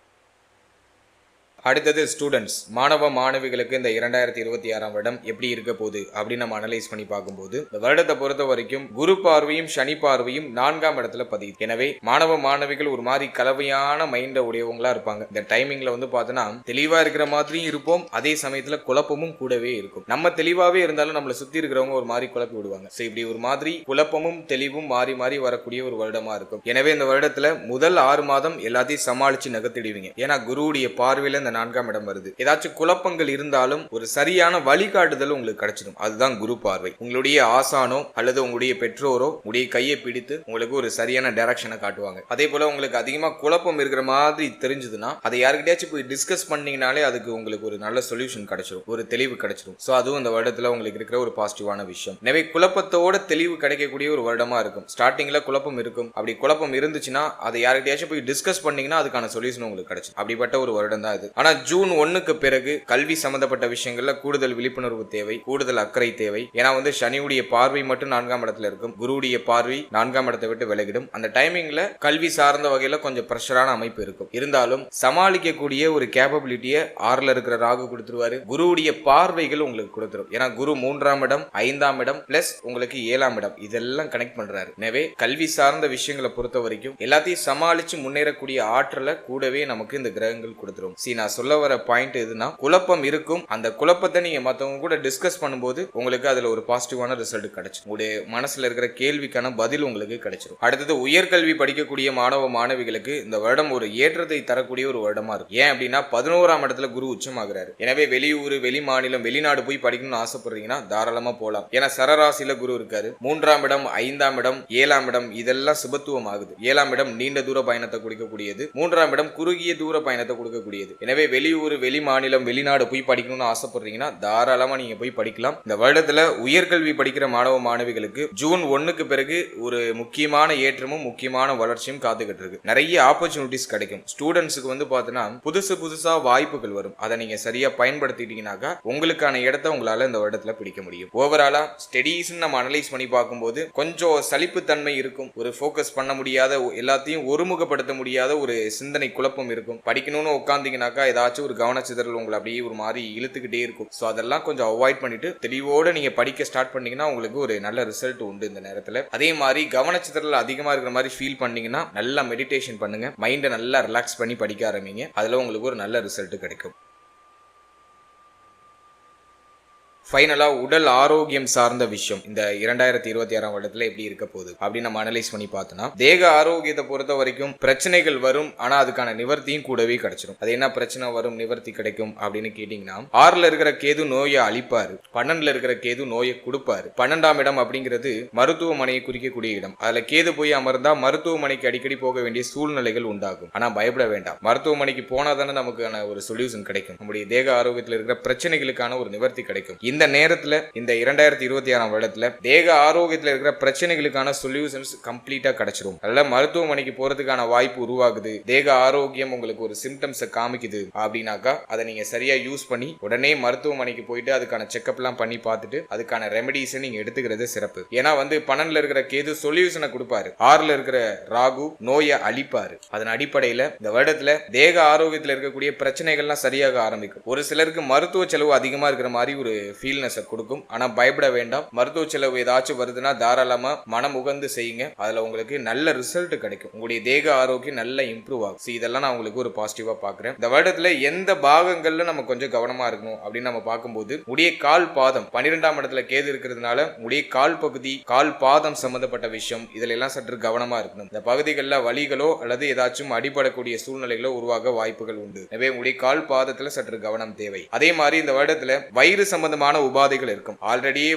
அடுத்தது ஸ்டூடெண்ட்ஸ், மாணவ மாணவிகளுக்கு இந்த 2026ஆம் வருடம் எப்படி இருக்க போகுது அப்படின்னு நம்ம அனலைஸ் பண்ணி பார்க்கும்போது இந்த வருடத்தை பொறுத்த வரைக்கும் குரு பார்வையும் சனி பார்வையும் 4ஆம் இடத்துல பதியுது. எனவே மாணவ மாணவிகள் ஒரு மாதிரி கலவையான மைண்ட உடையவங்களா இருப்பாங்க. இந்த டைமிங்ல பார்த்தோன்னா தெளிவா இருக்கிற மாதிரியும் இருப்போம், அதே சமயத்துல குழப்பமும் கூடவே இருக்கும். நம்ம தெளிவாவே இருந்தாலும் நம்மளை சுத்தி இருக்கிறவங்க ஒரு மாதிரி குழப்பி விடுவாங்க. ஸோ இப்படி ஒரு மாதிரி குழப்பமும் தெளிவும் மாறி மாறி வரக்கூடிய ஒரு வருடமா இருக்கும். எனவே இந்த வருடத்துல முதல் 6 மாதம் எல்லாத்தையும் சமாளிச்சு நகர்த்திடுவீங்க. ஏன்னா குருவுடைய பார்வையில 4ஆம் இடம் வருது. ஏதாச்சும் குழப்பங்கள் இருந்தாலும் ஒரு சரியான வழிகாட்டுதல் உங்களுக்கு கிடைச்சிடும். அதுதான் குரு பார்வை. உங்களுடைய ஆசானோ அல்லது உங்களுடைய பெற்றோரோ உங்களுடைய கையை பிடித்து உங்களுக்கு ஒரு சரியான டைரக்ஷனை காட்டுவாங்க. அதே போல உங்களுக்கு அதிகமா குழப்பம் இருக்கிற மாதிரி தெரிஞ்சதுன்னா அதை யாருக்கிட்டயாச்சும் போய் டிஸ்கஸ் பண்ணீங்கனாலே அதுக்கு உங்களுக்கு ஒரு நல்ல சொல்யூஷன் கிடைச்சிடும், ஒரு தெளிவு கிடைச்சிடும். சோ அதுவும் இந்த வருடத்துல உங்களுக்கு இருக்கிற ஒரு பாசிட்டிவான விஷயம். எனவே குழப்பத்தோட தெளிவு கிடைக்கக்கூடிய ஒரு வருடமா இருக்கும். ஸ்டார்டிங்ல குழப்பம் இருக்கும். அப்படி குழப்பம் இருந்துச்சுன்னா அதை யாருக்கிட்டயாச்சும் போய் டிஸ்கஸ் பண்ணீங்கன்னா அதுக்கான சொல்யூஷன் உங்களுக்கு கிடைச்சிடும். அப்படிப்பட்ட ஒரு வருடம் தான் இது. ஆனா ஜூன் 1க்கு பிறகு கல்வி சம்பந்தப்பட்ட விஷயங்கள்ல கூடுதல் விழிப்புணர்வு தேவை, கூடுதல் அக்கறை தேவை. ஏன்னா சனியுடைய பார்வை மட்டும் 4ஆம் இடத்துல இருக்கும். குருவுடைய பார்வை 4ஆம் இடத்தை விட்டு விலகிடும். அந்த டைமிங்ல கல்வி சார்ந்த வகையில கொஞ்சம் பிரஷரான அமைப்பு இருக்கும். இருந்தாலும் சமாளிக்கக்கூடிய ஒரு கேப்பபிலிட்டியை 6ல இருக்கிற ராகு கொடுத்துருவாரு. குருவுடைய பார்வைகள் உங்களுக்கு கொடுத்துரும். ஏன்னா குரு 3ஆம் இடம், 5ஆம் இடம் பிளஸ் உங்களுக்கு 7ஆம் இடம் இதெல்லாம் கனெக்ட் பண்றாரு. எனவே கல்வி சார்ந்த விஷயங்களை பொறுத்த வரைக்கும் எல்லாத்தையும் சமாளிச்சு முன்னேறக்கூடிய ஆற்றலை கூடவே நமக்கு இந்த கிரகங்கள் கொடுத்துரும். நான் சொல்ல வர பாயிண்ட் எதுனா குழப்பம் இருக்கும். அந்த குழப்பத்தை நீங்க மத்தவங்க கூட டிஸ்கஸ் பண்ணும்போது உங்களுக்கு அதுல ஒரு பாசிட்டிவான ரிசல்ட் கிடைச்சிடும். உங்களுடைய மனசுல இருக்கிற கேள்விக்கான பதில் உங்களுக்கு கிடைச்சிடும். அடுத்தது உயர்கல்வி படிக்கக்கூடிய மாணவ மாணவிகளுக்கு இந்த வருடம் ஒரு ஏற்றத்தை தரக்கூடிய ஒரு வருடமா இருக்கும். ஏன் அப்படின்னா 11ஆம் இடத்துல குரு உச்சமாகிறாரு. எனவே வெளியூர், வெளி மாநிலம், வெளிநாடு போய் படிக்கணும்னு ஆசைப்படுறீங்கன்னா தாராளமா போலாம். ஏன்னா சரராசியில குரு இருக்காரு. 3ஆம் இடம், 5ஆம் இடம், 7ஆம் இடம் இதெல்லாம் சுபத்துவம் ஆகுது. 7ஆம் இடம் நீண்ட தூர பயணத்தை கொடுக்கக்கூடியது. 3ஆம் இடம் குறுகிய தூர பயணத்தை கொடுக்கக்கூடியது. எனவே வெளியூர், வெளி மாநிலம், வெளிநாடு போய் படிக்கணும்னு ஆசைப்படுறீங்கன்னா தாராளமா நீங்க போய் படிக்கலாம். இந்த வருடத்துல உயர்கல்வி படிக்கிற மாணவ மாணவிகளுக்கு ஜூன் 1க்கு பிறகு ஒரு முக்கியமான ஏற்றமும் முக்கியமான வளர்ச்சியும் காத்துக்கிட்டு இருக்கு. நிறைய ஆப்பர்ச்சுனிட்டிஸ் கிடைக்கும். ஸ்டூடெண்ட்ஸுக்கு பார்த்தோன்னா புதுசா வாய்ப்புகள் வரும். அதை நீங்க சரியா பயன்படுத்திட்டீங்கன்னாக்கா உங்களுக்கான இடத்தை உங்களால இந்த வருடத்துல பிடிக்க முடியும். ஓவராலா ஸ்டடீஸ் நம்ம அனலைஸ் பண்ணி பார்க்கும்போது கொஞ்சம் சலிப்பு தன்மை இருக்கும். ஒரு ஃபோக்கஸ் பண்ண முடியாத, எல்லாத்தையும் ஒருமுகப்படுத்த முடியாத ஒரு சிந்தனை குழப்பம் இருக்கும். படிக்கணும்னு உட்கார்ந்தீங்கன்னாக்கா ஏதாச்சும் ஒரு கவனச்சிதறல் உங்களை அப்படியே ஒரு மாதிரி இழுத்துக்கிட்டே இருக்கும். ஸோ அதெல்லாம் கொஞ்சம் அவாய்ட் பண்ணிட்டு தெளிவோட நீங்க படிக்க ஸ்டார்ட் பண்ணீங்கன்னா உங்களுக்கு ஒரு நல்ல ரிசல்ட் உண்டு இந்த நேரத்தில். அதே மாதிரி கவனச்சிதறல் அதிகமா இருக்கிற மாதிரி ஃபீல் பண்ணீங்கன்னா நல்லா மெடிடேஷன் பண்ணுங்க. மைண்டை நல்லா ரிலாக்ஸ் பண்ணி படிக்க ஆரம்பிங்க. அதுல உங்களுக்கு ஒரு நல்ல ரிசல்ட் கிடைக்கும். ஃபைனலா உடல் ஆரோக்கியம் சார்ந்த விஷயம் இந்த 2026 வருடத்துல எப்படி இருக்க போகுது அப்படின்னு நம்ம அனலைஸ் பண்ணி பார்த்தோம்னா, தேக ஆரோக்கியத்தை பொறுத்த வரைக்கும் பிரச்சனைகள் வரும், ஆனா அதுக்கான நிவர்த்தியும் கூடவே கிடைச்சிடும். அது என்ன பிரச்சனை வரும், நிவர்த்தி கிடைக்கும் அப்படின்னு கேட்டீங்கன்னா, 6ல இருக்கிற கேது நோயை அழிப்பாரு, 12ல இருக்கிற கேது நோயை கொடுப்பாரு. 12ஆம் இடம் அப்படிங்கிறது மருத்துவமனையை குறிக்கக்கூடிய இடம். அதுல கேது போய் அமர்ந்தா மருத்துவமனைக்கு அடிக்கடி போக வேண்டிய சூழ்நிலைகள் உண்டாகும். ஆனா பயப்பட வேண்டாம், மருத்துவமனைக்கு போனா தானே நமக்கான ஒரு சொல்யூஷன் கிடைக்கும், நம்முடைய தேக ஆரோக்கியத்தில் இருக்கிற பிரச்சனைகளுக்கான ஒரு நிவர்த்தி கிடைக்கும். இந்த நேரத்துல இந்த 2026 வருடத்துல தேக ஆரோக்கியத்தில் இருக்கிற பிரச்சனைகளுக்கான சொல்யூஷன்ஸ் கம்ப்ளீட்டா கிடைச்சிரும். அதனால மருத்துவமனைக்கு போறதுக்கான வாய்ப்பு உருவாகுது. தேக ஆரோக்கியம் உங்களுக்கு ஒரு சிம்டம்ஸை காமிக்குது அப்படின்னாக்கா அதை நீங்க சரியா யூஸ் பண்ணி உடனே மருத்துவமனைக்கு போயிட்டு அதுக்கான செக்அப் எல்லாம் பண்ணி பார்த்துட்டு அதுக்கான ரெமெடிஸை நீங்க எடுத்துக்கிறது சிறப்பு. ஏன்னா 12ல இருக்கிற கேது சொல்யூஷனை கொடுப்பாரு, 6ல இருக்கிற ராகு நோயை அழிப்பாரு. அதன் அடிப்படையில இந்த வருடத்துல தேக ஆரோக்கியத்தில் இருக்கக்கூடிய பிரச்சனைகள்லாம் சரியாக ஆரம்பிக்கும். ஒரு சிலருக்கு மருத்துவ செலவு அதிகமா இருக்கிற மாதிரி ஒரு ஃபீல்னஸ் கொடுக்கும். ஆனா பயப்பட வேண்டாம், மருத்துவ செலவு ஏதாச்சும் வருதுன்னா தாராளமா மனம் உகந்து செய்யுங்க. அதுல உங்களுக்கு நல்ல ரிசல்ட் கிடைக்கும், உங்களுடைய தேக ஆரோக்கியம் நல்லா இம்ப்ரூவ் ஆகும். இதெல்லாம் நான் உங்களுக்கு ஒரு பாசிட்டிவா பாக்குறேன். இந்த வருடத்துல எந்த பாகங்கள்ல நம்ம கொஞ்சம் கவனமா இருக்கணும் அப்படின்னு நம்ம பார்க்கும்போது, உடைய கால் பாதம் 12ஆம் இடத்துல கேது இருக்கிறதுனால உடைய கால் பகுதி கால் பாதம் சம்பந்தப்பட்ட விஷயம் இதுல எல்லாம் சற்று கவனமா இருக்கணும். இந்த பகுதிகளில் வலிகளோ அல்லது ஏதாச்சும் அடிபடக்கூடிய சூழ்நிலைகளோ உருவாக வாய்ப்புகள் உண்டு. எனவே உடைய கால் பாதத்துல சற்று கவனம் தேவை. அதே மாதிரி இந்த வருடத்துல வயிறு சம்பந்தமான உபாதைகள் இருக்கும். ஆல்ரெடியே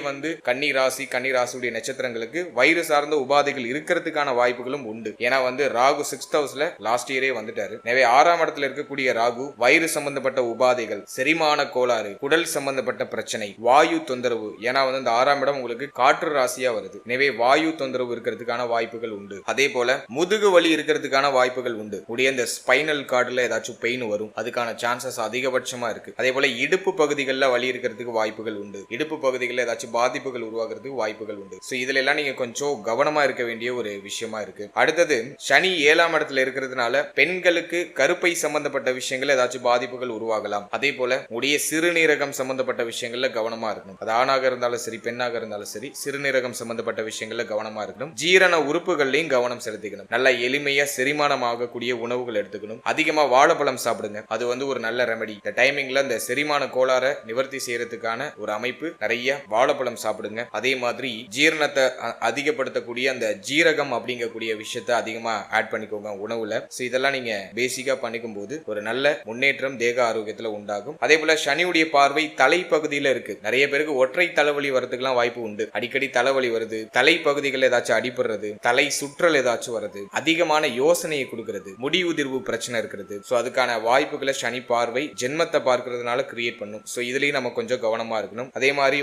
கன்னி ராசியுடைய நட்சத்திரங்களுக்கு வயிறு சார்ந்த உபாதைகள் இருக்கிறதுக்கான வாய்ப்புகளும் உண்டு. ஏன்னா ராகு 6th ஹவுஸ்ல லாஸ்ட் இயரே வந்துட்டாரு. எனவே 6ஆம் இடத்துல இருக்கக்கூடிய ராகு வயிறு சம்பந்தப்பட்ட உபாதைகள், செரிமான கோளாறு, குடல் சம்பந்தப்பட்ட பிரச்சனை, வாயு தொந்தரவு. ஏன்னா இந்த 6ஆம் இடம் உங்களுக்கு காற்று ராசியா வருது. எனவே வாயு தொந்தரவு இருக்கிறதுக்கான வாய்ப்புகள் உண்டு. அதே போல முதுகு வலி இருக்கிறதுக்கான வாய்ப்புகள் உண்டு. உடைய இந்த ஸ்பைனல் கார்டுல ஏதாச்சும் பெயின் வரும், அதுக்கான சான்சஸ் அதிகபட்சமா இருக்கு. அதே போல இடுப்பு பகுதிகளில் வலி இருக்கிறதுக்கு வாய்ப்புகள் உண்டு. இடுப்பு பகுதிகளில் ஏதாச்சும் பாதிப்புகள் உருவாகிறதுக்கு வாய்ப்புகள் உண்டு. இதுல எல்லாம் நீங்க கொஞ்சம் கவனமா இருக்க வேண்டிய ஒரு விஷயமா இருக்கு. அடுத்தது சனி 7ஆம் இடத்துல இருக்கிறதுனால பெண்களுக்கு கருப்பை சம்பந்தப்பட்ட விஷயங்கள் ஏதாச்சும் பாதிப்புகள் உருவாகலாம். அதே போல உடைய சிறுநீரகம் சம்பந்தப்பட்ட விஷயங்கள்ல கவனமா இருக்கணும். அது ஆணாக இருந்தாலும் சரி பெண்ணாக இருந்தாலும் சரி, சிறுநீரகம் சம்பந்தப்பட்ட விஷயங்கள்ல கவனமா இருக்கணும். ஜீரண உறுப்புகள்லையும் கவனம் செலுத்திக்கணும். நல்ல எளிமையா செரிமானம் ஆகக்கூடிய உணவுகள் எடுத்துக்கணும். அதிகமா வாழைப்பழம் சாப்பிடுங்க, அது ஒரு நல்ல ரெமெடி. இந்த டைமிங்ல இந்த செரிமான கோளாறை நிவர்த்தி செய்யறதுக்கான ஒரு அமைப்பு. நிறைய வாழைப்பழம் சாப்பிடுங்க. அதே மாதிரி ஜீரணத்தை அதிகப்படுத்தக்கூடிய அந்த ஜீரகம் அப்படிங்கக்கூடிய விஷயத்தை அதிகமா ஆட் பண்ணிக்கோங்க உணவுல. இதெல்லாம் நீங்க பேசிக்கா பண்ணிக்கும் போது ஒரு நல்ல முன்னேற்றம் தேக ஆரோக்கியத்துல உண்டாகும். அதே போல சனியுடைய பார்வை தலைப்பகுதியில இருக்கு. நிறைய பேருக்கு ஒற்றை தலைவலி வரதுக்கெல்லாம் வாய்ப்பு உண்டு. அடிக்கடி தலைவலி வருது, தலைப்பகுதிகள் ஏதாச்சும் அடிபடுறது, தலை சுற்றல் ஏதாச்சும் வருது, அதிகமான யோசனையை கொடுக்கிறது, முடி உதிர்வு பிரச்சனை இருக்கிறது. அதுக்கான வாய்ப்புகளை சனி பார்வை ஜென்மத்தை பார்க்கறதுனால கிரியேட் பண்ணும். இதுலயும் நம்ம கொஞ்சம் கவனமா இருக்கணும். அதே மாதிரி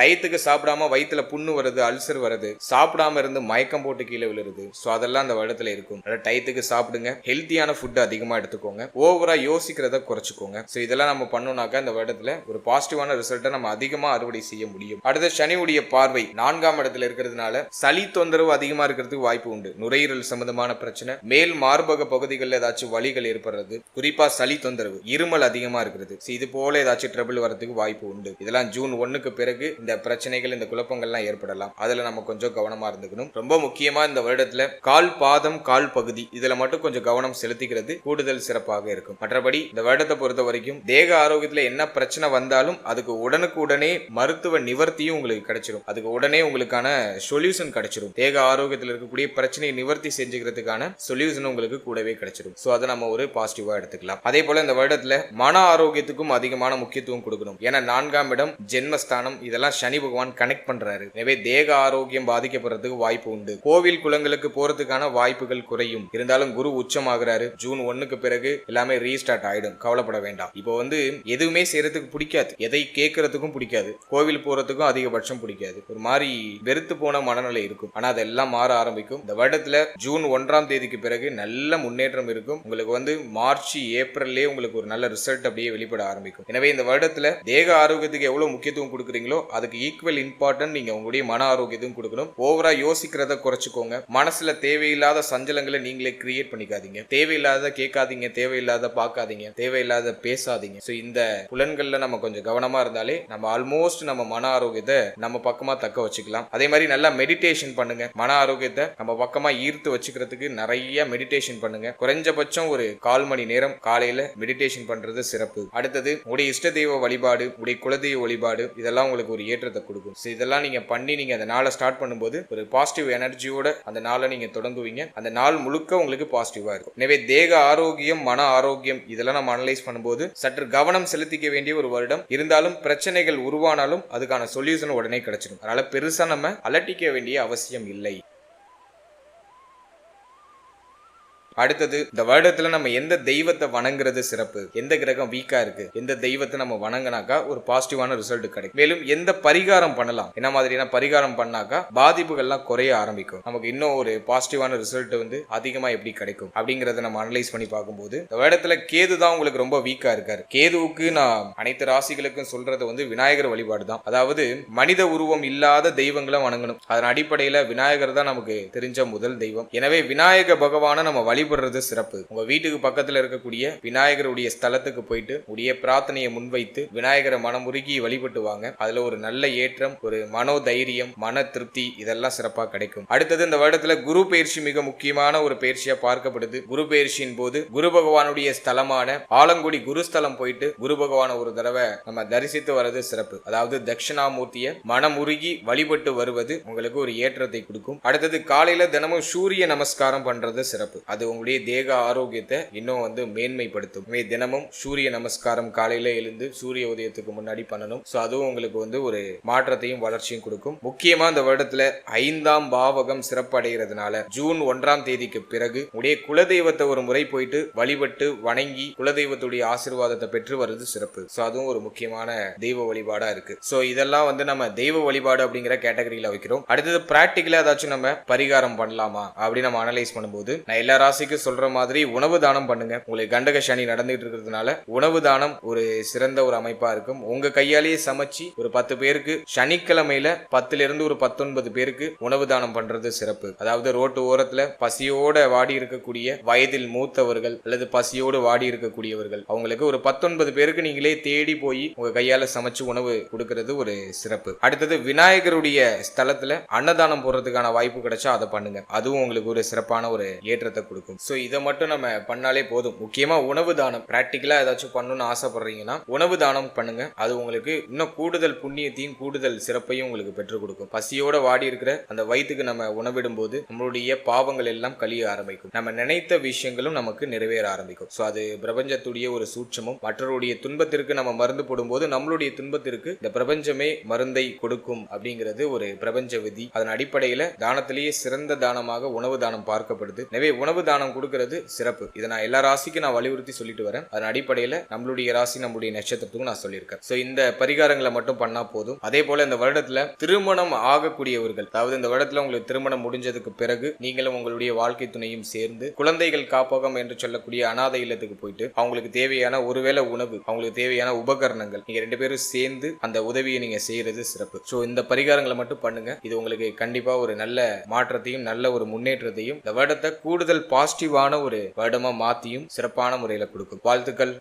டயத்துக்கு சாப்பிடாம வயிற்றுல புண்ணு வருது, அல்சர் வருது, சாப்பிடாம இருந்து மயக்கம் போட்டு கீழே விழுறது. அதெல்லாம் அந்த வருடத்துல இருக்கும். டயத்துக்கு சாப்பிடுங்க, ஹெல்த்தியான ஃபுட் அதிகமா எடுத்துக்கோங்க, ஓவரா யோசிக்கிறத குறைச்சுக்கோங்க. இதெல்லாம் நம்ம பண்ணோம்னாக்கா இந்த வருடத்துல ஒரு பாசிட்டிவான ரிசல்ட்டை நம்ம அதிகமா அறுவடை செய்ய முடியும். அடுத்த சனியுடைய பார்வை 4ஆம் இடத்துல இருக்கிறதுனால சளி தொந்தரவு அதிகமா இருக்கிறதுக்கு வாய்ப்பு உண்டு. நுரையீரல் சம்பந்தமான பிரச்சனை, மேல் மார்பக பகுதிகளில் ஏதாச்சும் வலிகள் ஏற்படுறது, குறிப்பா சளி தொந்தரவு, இருமல் அதிகமா இருக்கிறது. இது போல ஏதாச்சும் ட்ரபிள் வரதுக்கு வாய்ப்பு உண்டு. இதெல்லாம் ஜூன் 1க்கு பிறகு இந்த பிரச்சனைகள் இந்த குழப்பங்கள்லாம் ஏற்படலாம். அதுல நம்ம கொஞ்சம் கவனமா இருந்துக்கணும். ரொம்ப முக்கியமா இந்த வருடத்துல கால் பாதம் கால் பகுதி இதுல மட்டும் கொஞ்சம் கவனம் செலுத்திக்கிறது கூடுதல் சிறப்பாக இருக்கும். மற்றபடி இந்த வருடத்தை பொறுத்த வரைக்கும் தேக ஆரோக்கியத்துல என்ன பிரச்சனை வந்தாலும் அதுக்கு உடனுக்கு உடனே மருத்துவ நிவர்த்தியும் உங்களுக்கு கிடைச்சிடும். அதுக்கு உடனே உங்களுக்கான சொல்யூஷன் கிடைச்சிடும். தேக ஆரோக்கியத்தில் இருக்கக்கூடிய பிரச்சனையை நிவர்த்தி செஞ்சுக்கிறதுக்கான சொல்யூஷன் உங்களுக்கு கூடவே கிடைச்சிடும். அதை நம்ம ஒரு பாசிட்டிவா எடுத்துக்கலாம். அதே போல இந்த வருடத்துல மன ஆரோக்கியத்துக்கும் அதிகமான முக்கியத்துவம் கொடுக்கணும். ஏன்னா 4ஆம் இடம் ஜென்மஸ்தானம், இதெல்லாம் சனி பகவான் கனெக்ட் பண்றாரு. எனவே தேக ஆரோக்கியம் பாதிக்கப்படுறதுக்கு வாய்ப்பு உண்டு. கோவில் குளங்களுக்கு போறதுக்கான வாய்ப்புகள் குறையும். இருந்தாலும் குரு உச்சமாகிறாரு. ஜூன் 1க்கு பிறகு எல்லாமே ரீஸ்டார்ட் ஆயிடும். கவலைப்பட வேண்டாம். இப்போ எதுவுமே செய்யறதுக்கு பிடிக்காது, எதை கேட்கறதுக்கும் பிடிக்காது, கோவில் போறதுக்கும் அதிகபட்சம் பிடிக்காது. ஒரு மாதிரி வெறுத்து போன மனநிலை இருக்கும். ஆனா அதெல்லாம் மாற ஆரம்பிக்கும். இந்த வருடத்துல ஜூன் 1ஆம் தேதிக்கு பிறகு நல்ல முன்னேற்றம் இருக்கும். உங்களுக்கு மார்ச் ஏப்ரல்லே உங்களுக்கு ஒரு நல்ல ரிசல்ட் அப்படியே வெளிப்பட ஆரம்பிக்கும். எனவே இந்த வருடத்துல தேக ஆரோக்கியத்துக்கு எவ்வளவு முக்கியத்துவம் கொடுக்குறீங்களோ அதுக்கு ஈக்குவல் இம்பார்ட்டன்ட் நீங்க உங்களுடைய மன ஆரோக்கியத்தையும் கொடுக்கணும். ஓவரா யோசிக்கிறத குறைச்சுக்கோங்க. மனசுல தேவையில்லாத சஞ்சலங்களை நீங்களே கிரியேட் பண்ணிக்காதீங்க. தேவையில்லாத கேட்காதீங்க, தேவையில்லாத பார்க்காதீங்க, தேவையில்லாத பேசாதீங்க. இந்த புலன்கள்ல நம்ம கொஞ்சம் கவனமா இருந்தாலே நம்ம ஆல்மோஸ்ட் நம்ம மன ஆரோக்கியத்தை நம்ம பக்கமா தக்க வச்சுக்கலாம். அதே மாதிரி நல்லா மெடிடேஷன் பண்ணுங்க. மன ஆரோக்கியத்தை நம்ம பக்கமா ஈர்த்து வச்சுக்கிறதுக்கு நிறைய மெடிடேஷன் பண்ணுங்க. குறைஞ்சபட்சம் ஒரு 1/4 மணி நேரம் காலையில மெடிடேஷன் பண்றது சிறப்பு. அடுத்தது உடைய இஷ்ட தெய்வ வழிபாடு, உடைய குலதெய்வ வழிபாடு இதெல்லாம் உங்களுக்கு ஒரு ஏற்றத்தை கொடுக்கும். இதெல்லாம் நீங்க பண்ணி நீங்க அந்த நாளை ஸ்டார்ட் பண்ணும்போது ஒரு பாசிட்டிவ் எனர்ஜியோட அந்த நாளை நீங்க தொடங்குவீங்க. அந்த நாள் முழுக்க உங்களுக்கு பாசிட்டிவா இருக்கும். எனவே தேக ஆரோக்கியம், மன ஆரோக்கியம் இதெல்லாம் நம்ம அனலைஸ் பண்ணும்போது சற்று கவனம் செலுத்திக்க வேண்டிய ஒரு வருடம். இருந்தாலும் பிரச்சனைகள் உருவானாலும் அதுக்கான சொல்யூஷன் உடனே கிடைச்சிடும். அதனால பெருசா நம்ம அலட்டிக்க வேண்டிய அவசியம் இல்லை. அடுத்தது, இந்த வருடத்துல நம்ம எந்த தெய்வத்தை வணங்குறது சிறப்பு, எந்த கிரகம் வீக்கா இருக்கு, எந்த தெய்வத்தை நம்ம வணங்கினாக்கா ஒரு பாசிட்டிவான ரிசல்ட் கிடைக்கும். மேலும் எந்த பரிகாரம் பண்ணலாம், என்ன மாதிரியான பரிகாரம் பண்ணாக்கா பாதிப்புகள்லாம் குறைய ஆரம்பிக்கும், நமக்கு இன்னும் ஒரு பாசிட்டிவான ரிசல்ட் அதிகமா எப்படி கிடைக்கும் அப்படிங்கறத நம்ம அனலைஸ் பண்ணி பார்க்கும்போது இந்த வருடத்துல கேது தான் உங்களுக்கு ரொம்ப வீக்கா இருக்காரு. கேதுவுக்கு நான் அனைத்து ராசிகளுக்கும் சொல்றது விநாயகர் வழிபாடு தான். அதாவது மனித உருவம் இல்லாத தெய்வங்களை வணங்கணும். அதன் அடிப்படையில விநாயகர் தான் நமக்கு தெரிஞ்ச முதல் தெய்வம். எனவே விநாயக பகவானை நம்ம வழிபடுறது சிறப்பு. உங்க வீட்டுக்கு பக்கத்துல இருக்கக்கூடிய விநாயகருடைய ஸ்தலத்துக்கு போயிட்டு உடைய பிரார்த்தனையை முன்வைத்து விநாயகரை மனமுருகி வழிபட்டு வாங்க. அதுல ஒரு நல்ல ஏற்றம், ஒரு மனோதைரியம், மன திருப்தி இதெல்லாம் சிறப்பா கிடைக்கும். அடுத்தது, இந்த வருடத்துல குரு பயிற்சி மிக முக்கியமான ஒரு பயிற்சியா பார்க்கப்படுது. குரு பயிற்சியின் போது குரு பகவானுடைய ஸ்தலமான ஆலங்குடி குருஸ்தலம் போயிட்டு குரு பகவான ஒரு தடவை நம்ம தரிசித்து வர்றது சிறப்பு. அதாவது தட்சிணாமூர்த்திய மனமுருகி வழிபட்டு வருவது உங்களுக்கு ஒரு ஏற்றத்தை கொடுக்கும். அடுத்தது, காலையில தினமும் சூரிய நமஸ்காரம் பண்றது சிறப்பு. அது உங்களுடைய தேக ஆரோக்கியத்தை இன்னும் மேன்மைப்படுத்தும். தினமும் சூரிய நமஸ்காரம் காலையில எழுந்து சூரிய உதயத்துக்கு முன்னாடி பண்ணணும். சோ அதுவும் உங்களுக்கு ஒரு மாற்றத்தையும் வளர்ச்சியும் கொடுக்கும். முக்கியமா இந்த வருடத்துல 5ஆம் பாவகம் சிறப்படைகிறதுனால ஜூன் 1ஆம் தேதிக்கு பிறகு உடைய குலதெய்வத்தை ஒரு முறை போயிட்டு வழிபட்டு வணங்கி குலதெய்வத்துடைய ஆசீர்வாதத்தை பெற்று வருது சிறப்பு. சோ அதுவும் ஒரு முக்கியமான தெய்வ வழிபாடா இருக்கு. சோ இதெல்லாம் நம்ம தெய்வ வழிபாடு அப்படிங்கிற கேட்டகரியில வைக்கிறோம். அடுத்தது, பிராக்டிகலா ஏதாச்சும் நம்ம பரிகாரம் பண்ணலாமா அப்படின்னு நம்ம அனலைஸ் பண்ணும்போது நான் எல்லா ராசிக்கு சொல்ற மாதிரி உணவு தானம் பண்ணுங்க. உங்களுக்கு கண்டக சனி நடந்துட்டு இருக்கிறதுனால உணவு தானம் ஒரு சிறந்த ஒரு அமைப்பா இருக்கும். உங்க கையாலேயே சமைச்சு ஒரு 10 பேருக்கு சனிக்கிழமையில 10ல இருந்து ஒரு 19 பேருக்கு உணவு தானம் பண்றது சிறப்பு. அதாவது ரோட்டு ஓரத்துல பசியோட வாடி இருக்கக்கூடிய வயதில் மூத்தவர்கள் அல்லது பசியோடு வாடி இருக்கக்கூடியவர்கள் அவங்களுக்கு ஒரு 19 பேருக்கு நீங்களே தேடி போய் உங்க கையால சமைச்சு உணவு கொடுக்கிறது ஒரு சிறப்பு. அடுத்தது, விநாயகருடைய ஸ்தலத்துல அன்னதானம் போடுறதுக்கான வாய்ப்பு கிடைச்சா அதை பண்ணுங்க. அதுவும் உங்களுக்கு ஒரு சிறப்பான ஒரு ஏற்றத்தை கொடுக்கும். சோ இதை மட்டும் நம்ம பண்ணாலே போதும். முக்கியமா உணவு தானம் பிராக்டிகலா ஏதாச்சும் பண்ணணும்னு ஆசைப்படுறீங்கன்னா உணவு தானம் பண்ணுங்க. அது உங்களுக்கு இன்னும் கூடுதல் புண்ணியத்தையும் கூடுதல் சிறப்பையும் உங்களுக்கு பெற்றுக் கொடுக்கும். பசியோட வாடி இருக்கிற அந்த வயிற்றுக்கு நம்ம உணவிடும் போது நம்மளுடைய பாவங்கள் எல்லாம் கழிய ஆரம்பிக்கும். நம்ம நினைத்த விஷயங்களும் நமக்கு நிறைவேற ஆரம்பிக்கும். சோ அது பிரபஞ்சத்துடைய ஒரு சூட்சமும். மற்றவருடைய துன்பத்திற்கு நம்ம மருந்து போடும்போது நம்மளுடைய துன்பத்திற்கு இந்த பிரபஞ்சமே மருந்தை கொடுக்கும் அப்படிங்கிறது ஒரு பிரபஞ்ச விதி. அதன் அடிப்படையில தானத்திலேயே சிறந்த தானமாக உணவு தானம் பார்க்கப்படுது. எனவே உணவு தானம் கொடுக்கிறது சிறப்பு. இதை நான் எல்லா ராசிக்கும் நான் வலியுறுத்தி சொல்லிட்டு வரேன். அதன் அடிப்படையில நம்மளுடைய ராசி நம்மளுடைய நட்சத்திரத்துக்கும் நான் சொல்லியிருக்கேன். சோ இந்த பரிகாரங்களை மட்டும் பண்ணா போதும். அதே போல இந்த வருடத்துல திருமணம் ஆகக்கூடியவர்கள், அதாவது இந்த வருடத்துல உங்களுக்கு திருமணம் முடிஞ்சதுக்கு பிறகு நீங்களும் உங்களுடைய வாழ்க்கை துணையும் சேர்ந்து குழந்தைகள் காப்பகம் என்று சொல்லக்கூடிய அனாதை இல்லத்துக்கு போயிட்டு அவங்களுக்கு தேவையான ஒருவேளை உணவு, அவங்களுக்கு தேவையான உபகரணங்கள் நீங்க 2 பேரும் சேர்ந்து அந்த உதவியை நீங்க செய்யறது சிறப்பு. சோ இந்த பரிகாரங்களை மட்டும் பண்ணுங்க. இது உங்களுக்கு கண்டிப்பா ஒரு நல்ல மாற்றத்தையும் நல்ல ஒரு முன்னேற்றத்தையும் இந்த வருடத்தை கூடுதல் பாசிட்டிவான ஒரு வருடமா மாத்தியும் சிறப்பான முறையில கொடுக்கும். வாழ்த்துக்கள்.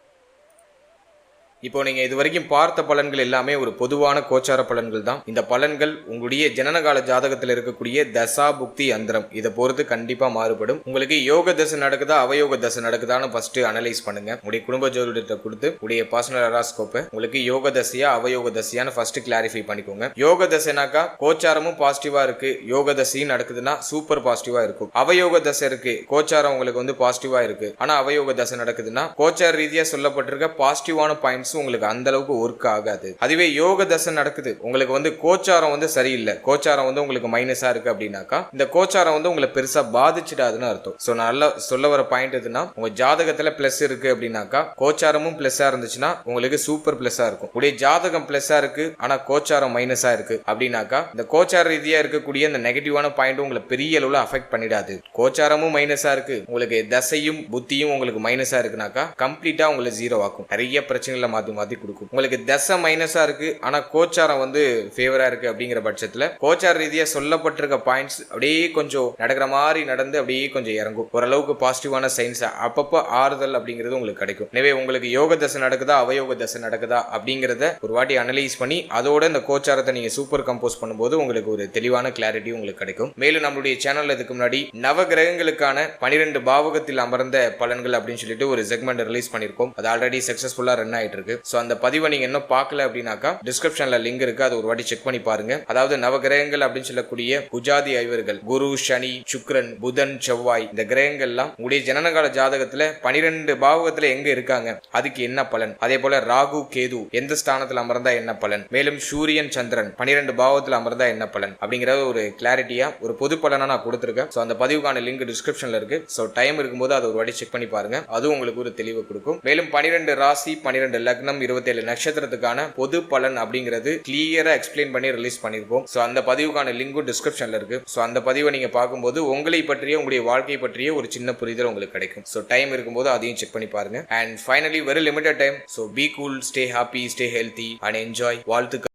இப்போ நீங்க இது வரைக்கும் பார்த்த பலன்கள் எல்லாமே ஒரு பொதுவான கோச்சார பலன்கள் தான். இந்த பலன்கள் உங்களுடைய ஜனனகால ஜாதகத்தில் இருக்கக்கூடிய தசா புக்தி அந்தரம் இதை பொறுத்து கண்டிப்பா மாறுபடும். உங்களுக்கு யோக தசை நடக்குதா அவயோக தசை நடக்குதான்னு ஃபர்ஸ்ட் அனலைஸ் பண்ணுங்க. உங்களுடைய குடும்ப ஜோதிடத்தை கொடுத்து உடைய பர்சனல் ஹெராஸ்கோப்பை உங்களுக்கு யோக தசையா அவயோக தசையான்னு ஃபர்ஸ்ட் கிளாரிஃபை பண்ணிக்கோங்க. யோக தசைனாக்கா கோச்சாரமும் பாசிட்டிவா இருக்கு, யோக தசையும் நடக்குதுன்னா சூப்பர் பாசிட்டிவா இருக்கும். அவயோக தசை இருக்கு, கோச்சாரம் உங்களுக்கு பாசிட்டிவா இருக்கு, ஆனா அவயோக தசை நடக்குதுன்னா கோச்சார ரீதியா சொல்லப்பட்டிருக்க பாசிட்டிவான பாயிண்ட்ஸ் உங்களுக்கு அந்த அளவுக்கு ஒர்க் ஆகாது. அதுவே யோக தசை நடக்குது, உங்களுக்கு கோச்சாரம் சரியில்லை, கோச்சாரம் உங்களுக்கு மைனஸா இருக்கு அப்படின்னாக்கா இந்த கோச்சாரம் உங்களை பெருசா பாதிச்சிடாதுன்னு அர்த்தம். சோ நல்லா சொல்ல வர பாயிண்ட் எதுனா, உங்க ஜாதகத்துல பிளஸ் இருக்கு அப்படின்னாக்கா கோச்சாரமும் பிளஸ்ஸா இருந்துச்சுன்னா உங்களுக்கு சூப்பர் பிளஸ்ஸா இருக்கும். உடைய ஜாதகம் பிளஸ்ஸா இருக்கு ஆனா கோச்சாரம் மைனஸா இருக்கு அப்படின்னாக்கா இந்த கோச்சார ரீதியா இருக்கக்கூடிய இந்த நெகட்டிவான பாயிண்ட் உங்களை பெரிய அளவுல அஃபெக்ட் பண்ணிடாது. கோச்சாரமும் மைனஸா இருக்கு, உங்களுக்கு தசையும் புத்தியும் உங்களுக்கு மைனஸா இருக்குனாக்கா கம்ப்ளீட்டா உங்களை ஜீரோ ஆக்கும். நிறைய பிரச்சனைகளை மாத்தி கொடுக்கும். உங்களுக்கு தசை மைனஸா இருக்கு ஆனா கோச்சாரம் ஃபேவரா இருக்கு அப்படிங்கிற பட்சத்துல கோச்சார ரீதியா சொல்லப்பட்டிருக்க பாயிண்ட்ஸ் அப்படியே கொஞ்சம் நடக்கிற மாதிரி நடந்து அப்படியே கொஞ்சம் இறங்கும். ஓரளவுக்கு பாசிட்டிவான சைன்ஸ் அப்பப்போ ஆறுதல் அப்படிங்கிறது உங்களுக்கு கிடைக்கும். எனவே உங்களுக்கு யோக தசை நடக்குதா அவயோக தசை நடக்குதா அப்படிங்கறத ஒரு வாட்டி அனலைஸ் பண்ணி அதோட இந்த கோச்சாரத்தை நீங்க சூப்பர் கம்போஸ் பண்ணும்போது உங்களுக்கு ஒரு தெளிவான கிளாரிட்டி உங்களுக்கு கிடைக்கும். மேலும் நம்மளுடைய சேனல்ல இதுக்கு முன்னாடி நவ கிரகங்களுக்கான 12 பாவகத்தில் அமர்ந்த பலன்கள் அப்படின்னு சொல்லிட்டு ஒரு செக்மெண்ட் ரிலீஸ் பண்ணிருக்கோம். அது ஆல்ரெடி சக்சஸ்ஃபுல்லா ரன் ஆயிட்டு இருக்கு. இருக்கு. ஸோ அந்த பதிவை நீங்க இன்னும் பார்க்கல அப்படின்னாக்கா டிஸ்கிரிப்ஷன்ல லிங்க் இருக்கு, அது ஒரு வாட்டி செக் பண்ணி பாருங்க. அதாவது நவகிரகங்கள் அப்படின்னு சொல்லக்கூடிய குஜாதி ஐவர்கள் குரு, சனி, சுக்கிரன், புதன், செவ்வாய், இந்த கிரகங்கள்லாம் உங்களுடைய ஜனனகால ஜாதகத்துல 12 பாவகத்துல எங்க இருக்காங்க, அதுக்கு என்ன பலன், அதே போல ராகு, கேது எந்த ஸ்தானத்துல அமர்ந்தா என்ன பலன், மேலும் சூரியன், சந்திரன் 12 பாவத்துல அமர்ந்தா என்ன பலன் அப்படிங்கறது ஒரு கிளாரிட்டியா ஒரு பொது பலனா நான் கொடுத்திருக்கேன். ஸோ அந்த பதிவுக்கான லிங்க் டிஸ்கிரிப்ஷன்ல இருக்கு. ஸோ டைம் இருக்கும்போது அதை ஒரு வாட்டி செக் பண்ணி பாருங்க, அதுவும் உங்களுக்கு ஒரு தெளிவு கொடுக்கும். மேலும் 12 ராசி, 12 லக்னம், 27 நட்சத்திரத்துக்கான பொது பலன் அப்படிங்கிறது கிளியரா எக்ஸ்பிளைன் பண்ணி ரிலீஸ் பண்ணிருப்போம். ஸோ அந்த பதிவுக்கான லிங்கும் டிஸ்கிரிப்ஷன்ல இருக்கு. ஸோ அந்த பதிவை நீங்க பார்க்கும்போது உங்களை பற்றிய உங்களுடைய வாழ்க்கை பற்றிய ஒரு சின்ன புரிதல் உங்களுக்கு கிடைக்கும். ஸோ டைம் இருக்கும்போது அதையும் செக் பண்ணி பாருங்க. And finally very limited time. So be cool, stay happy, stay healthy and enjoy. வாழ்த்துக்கள்.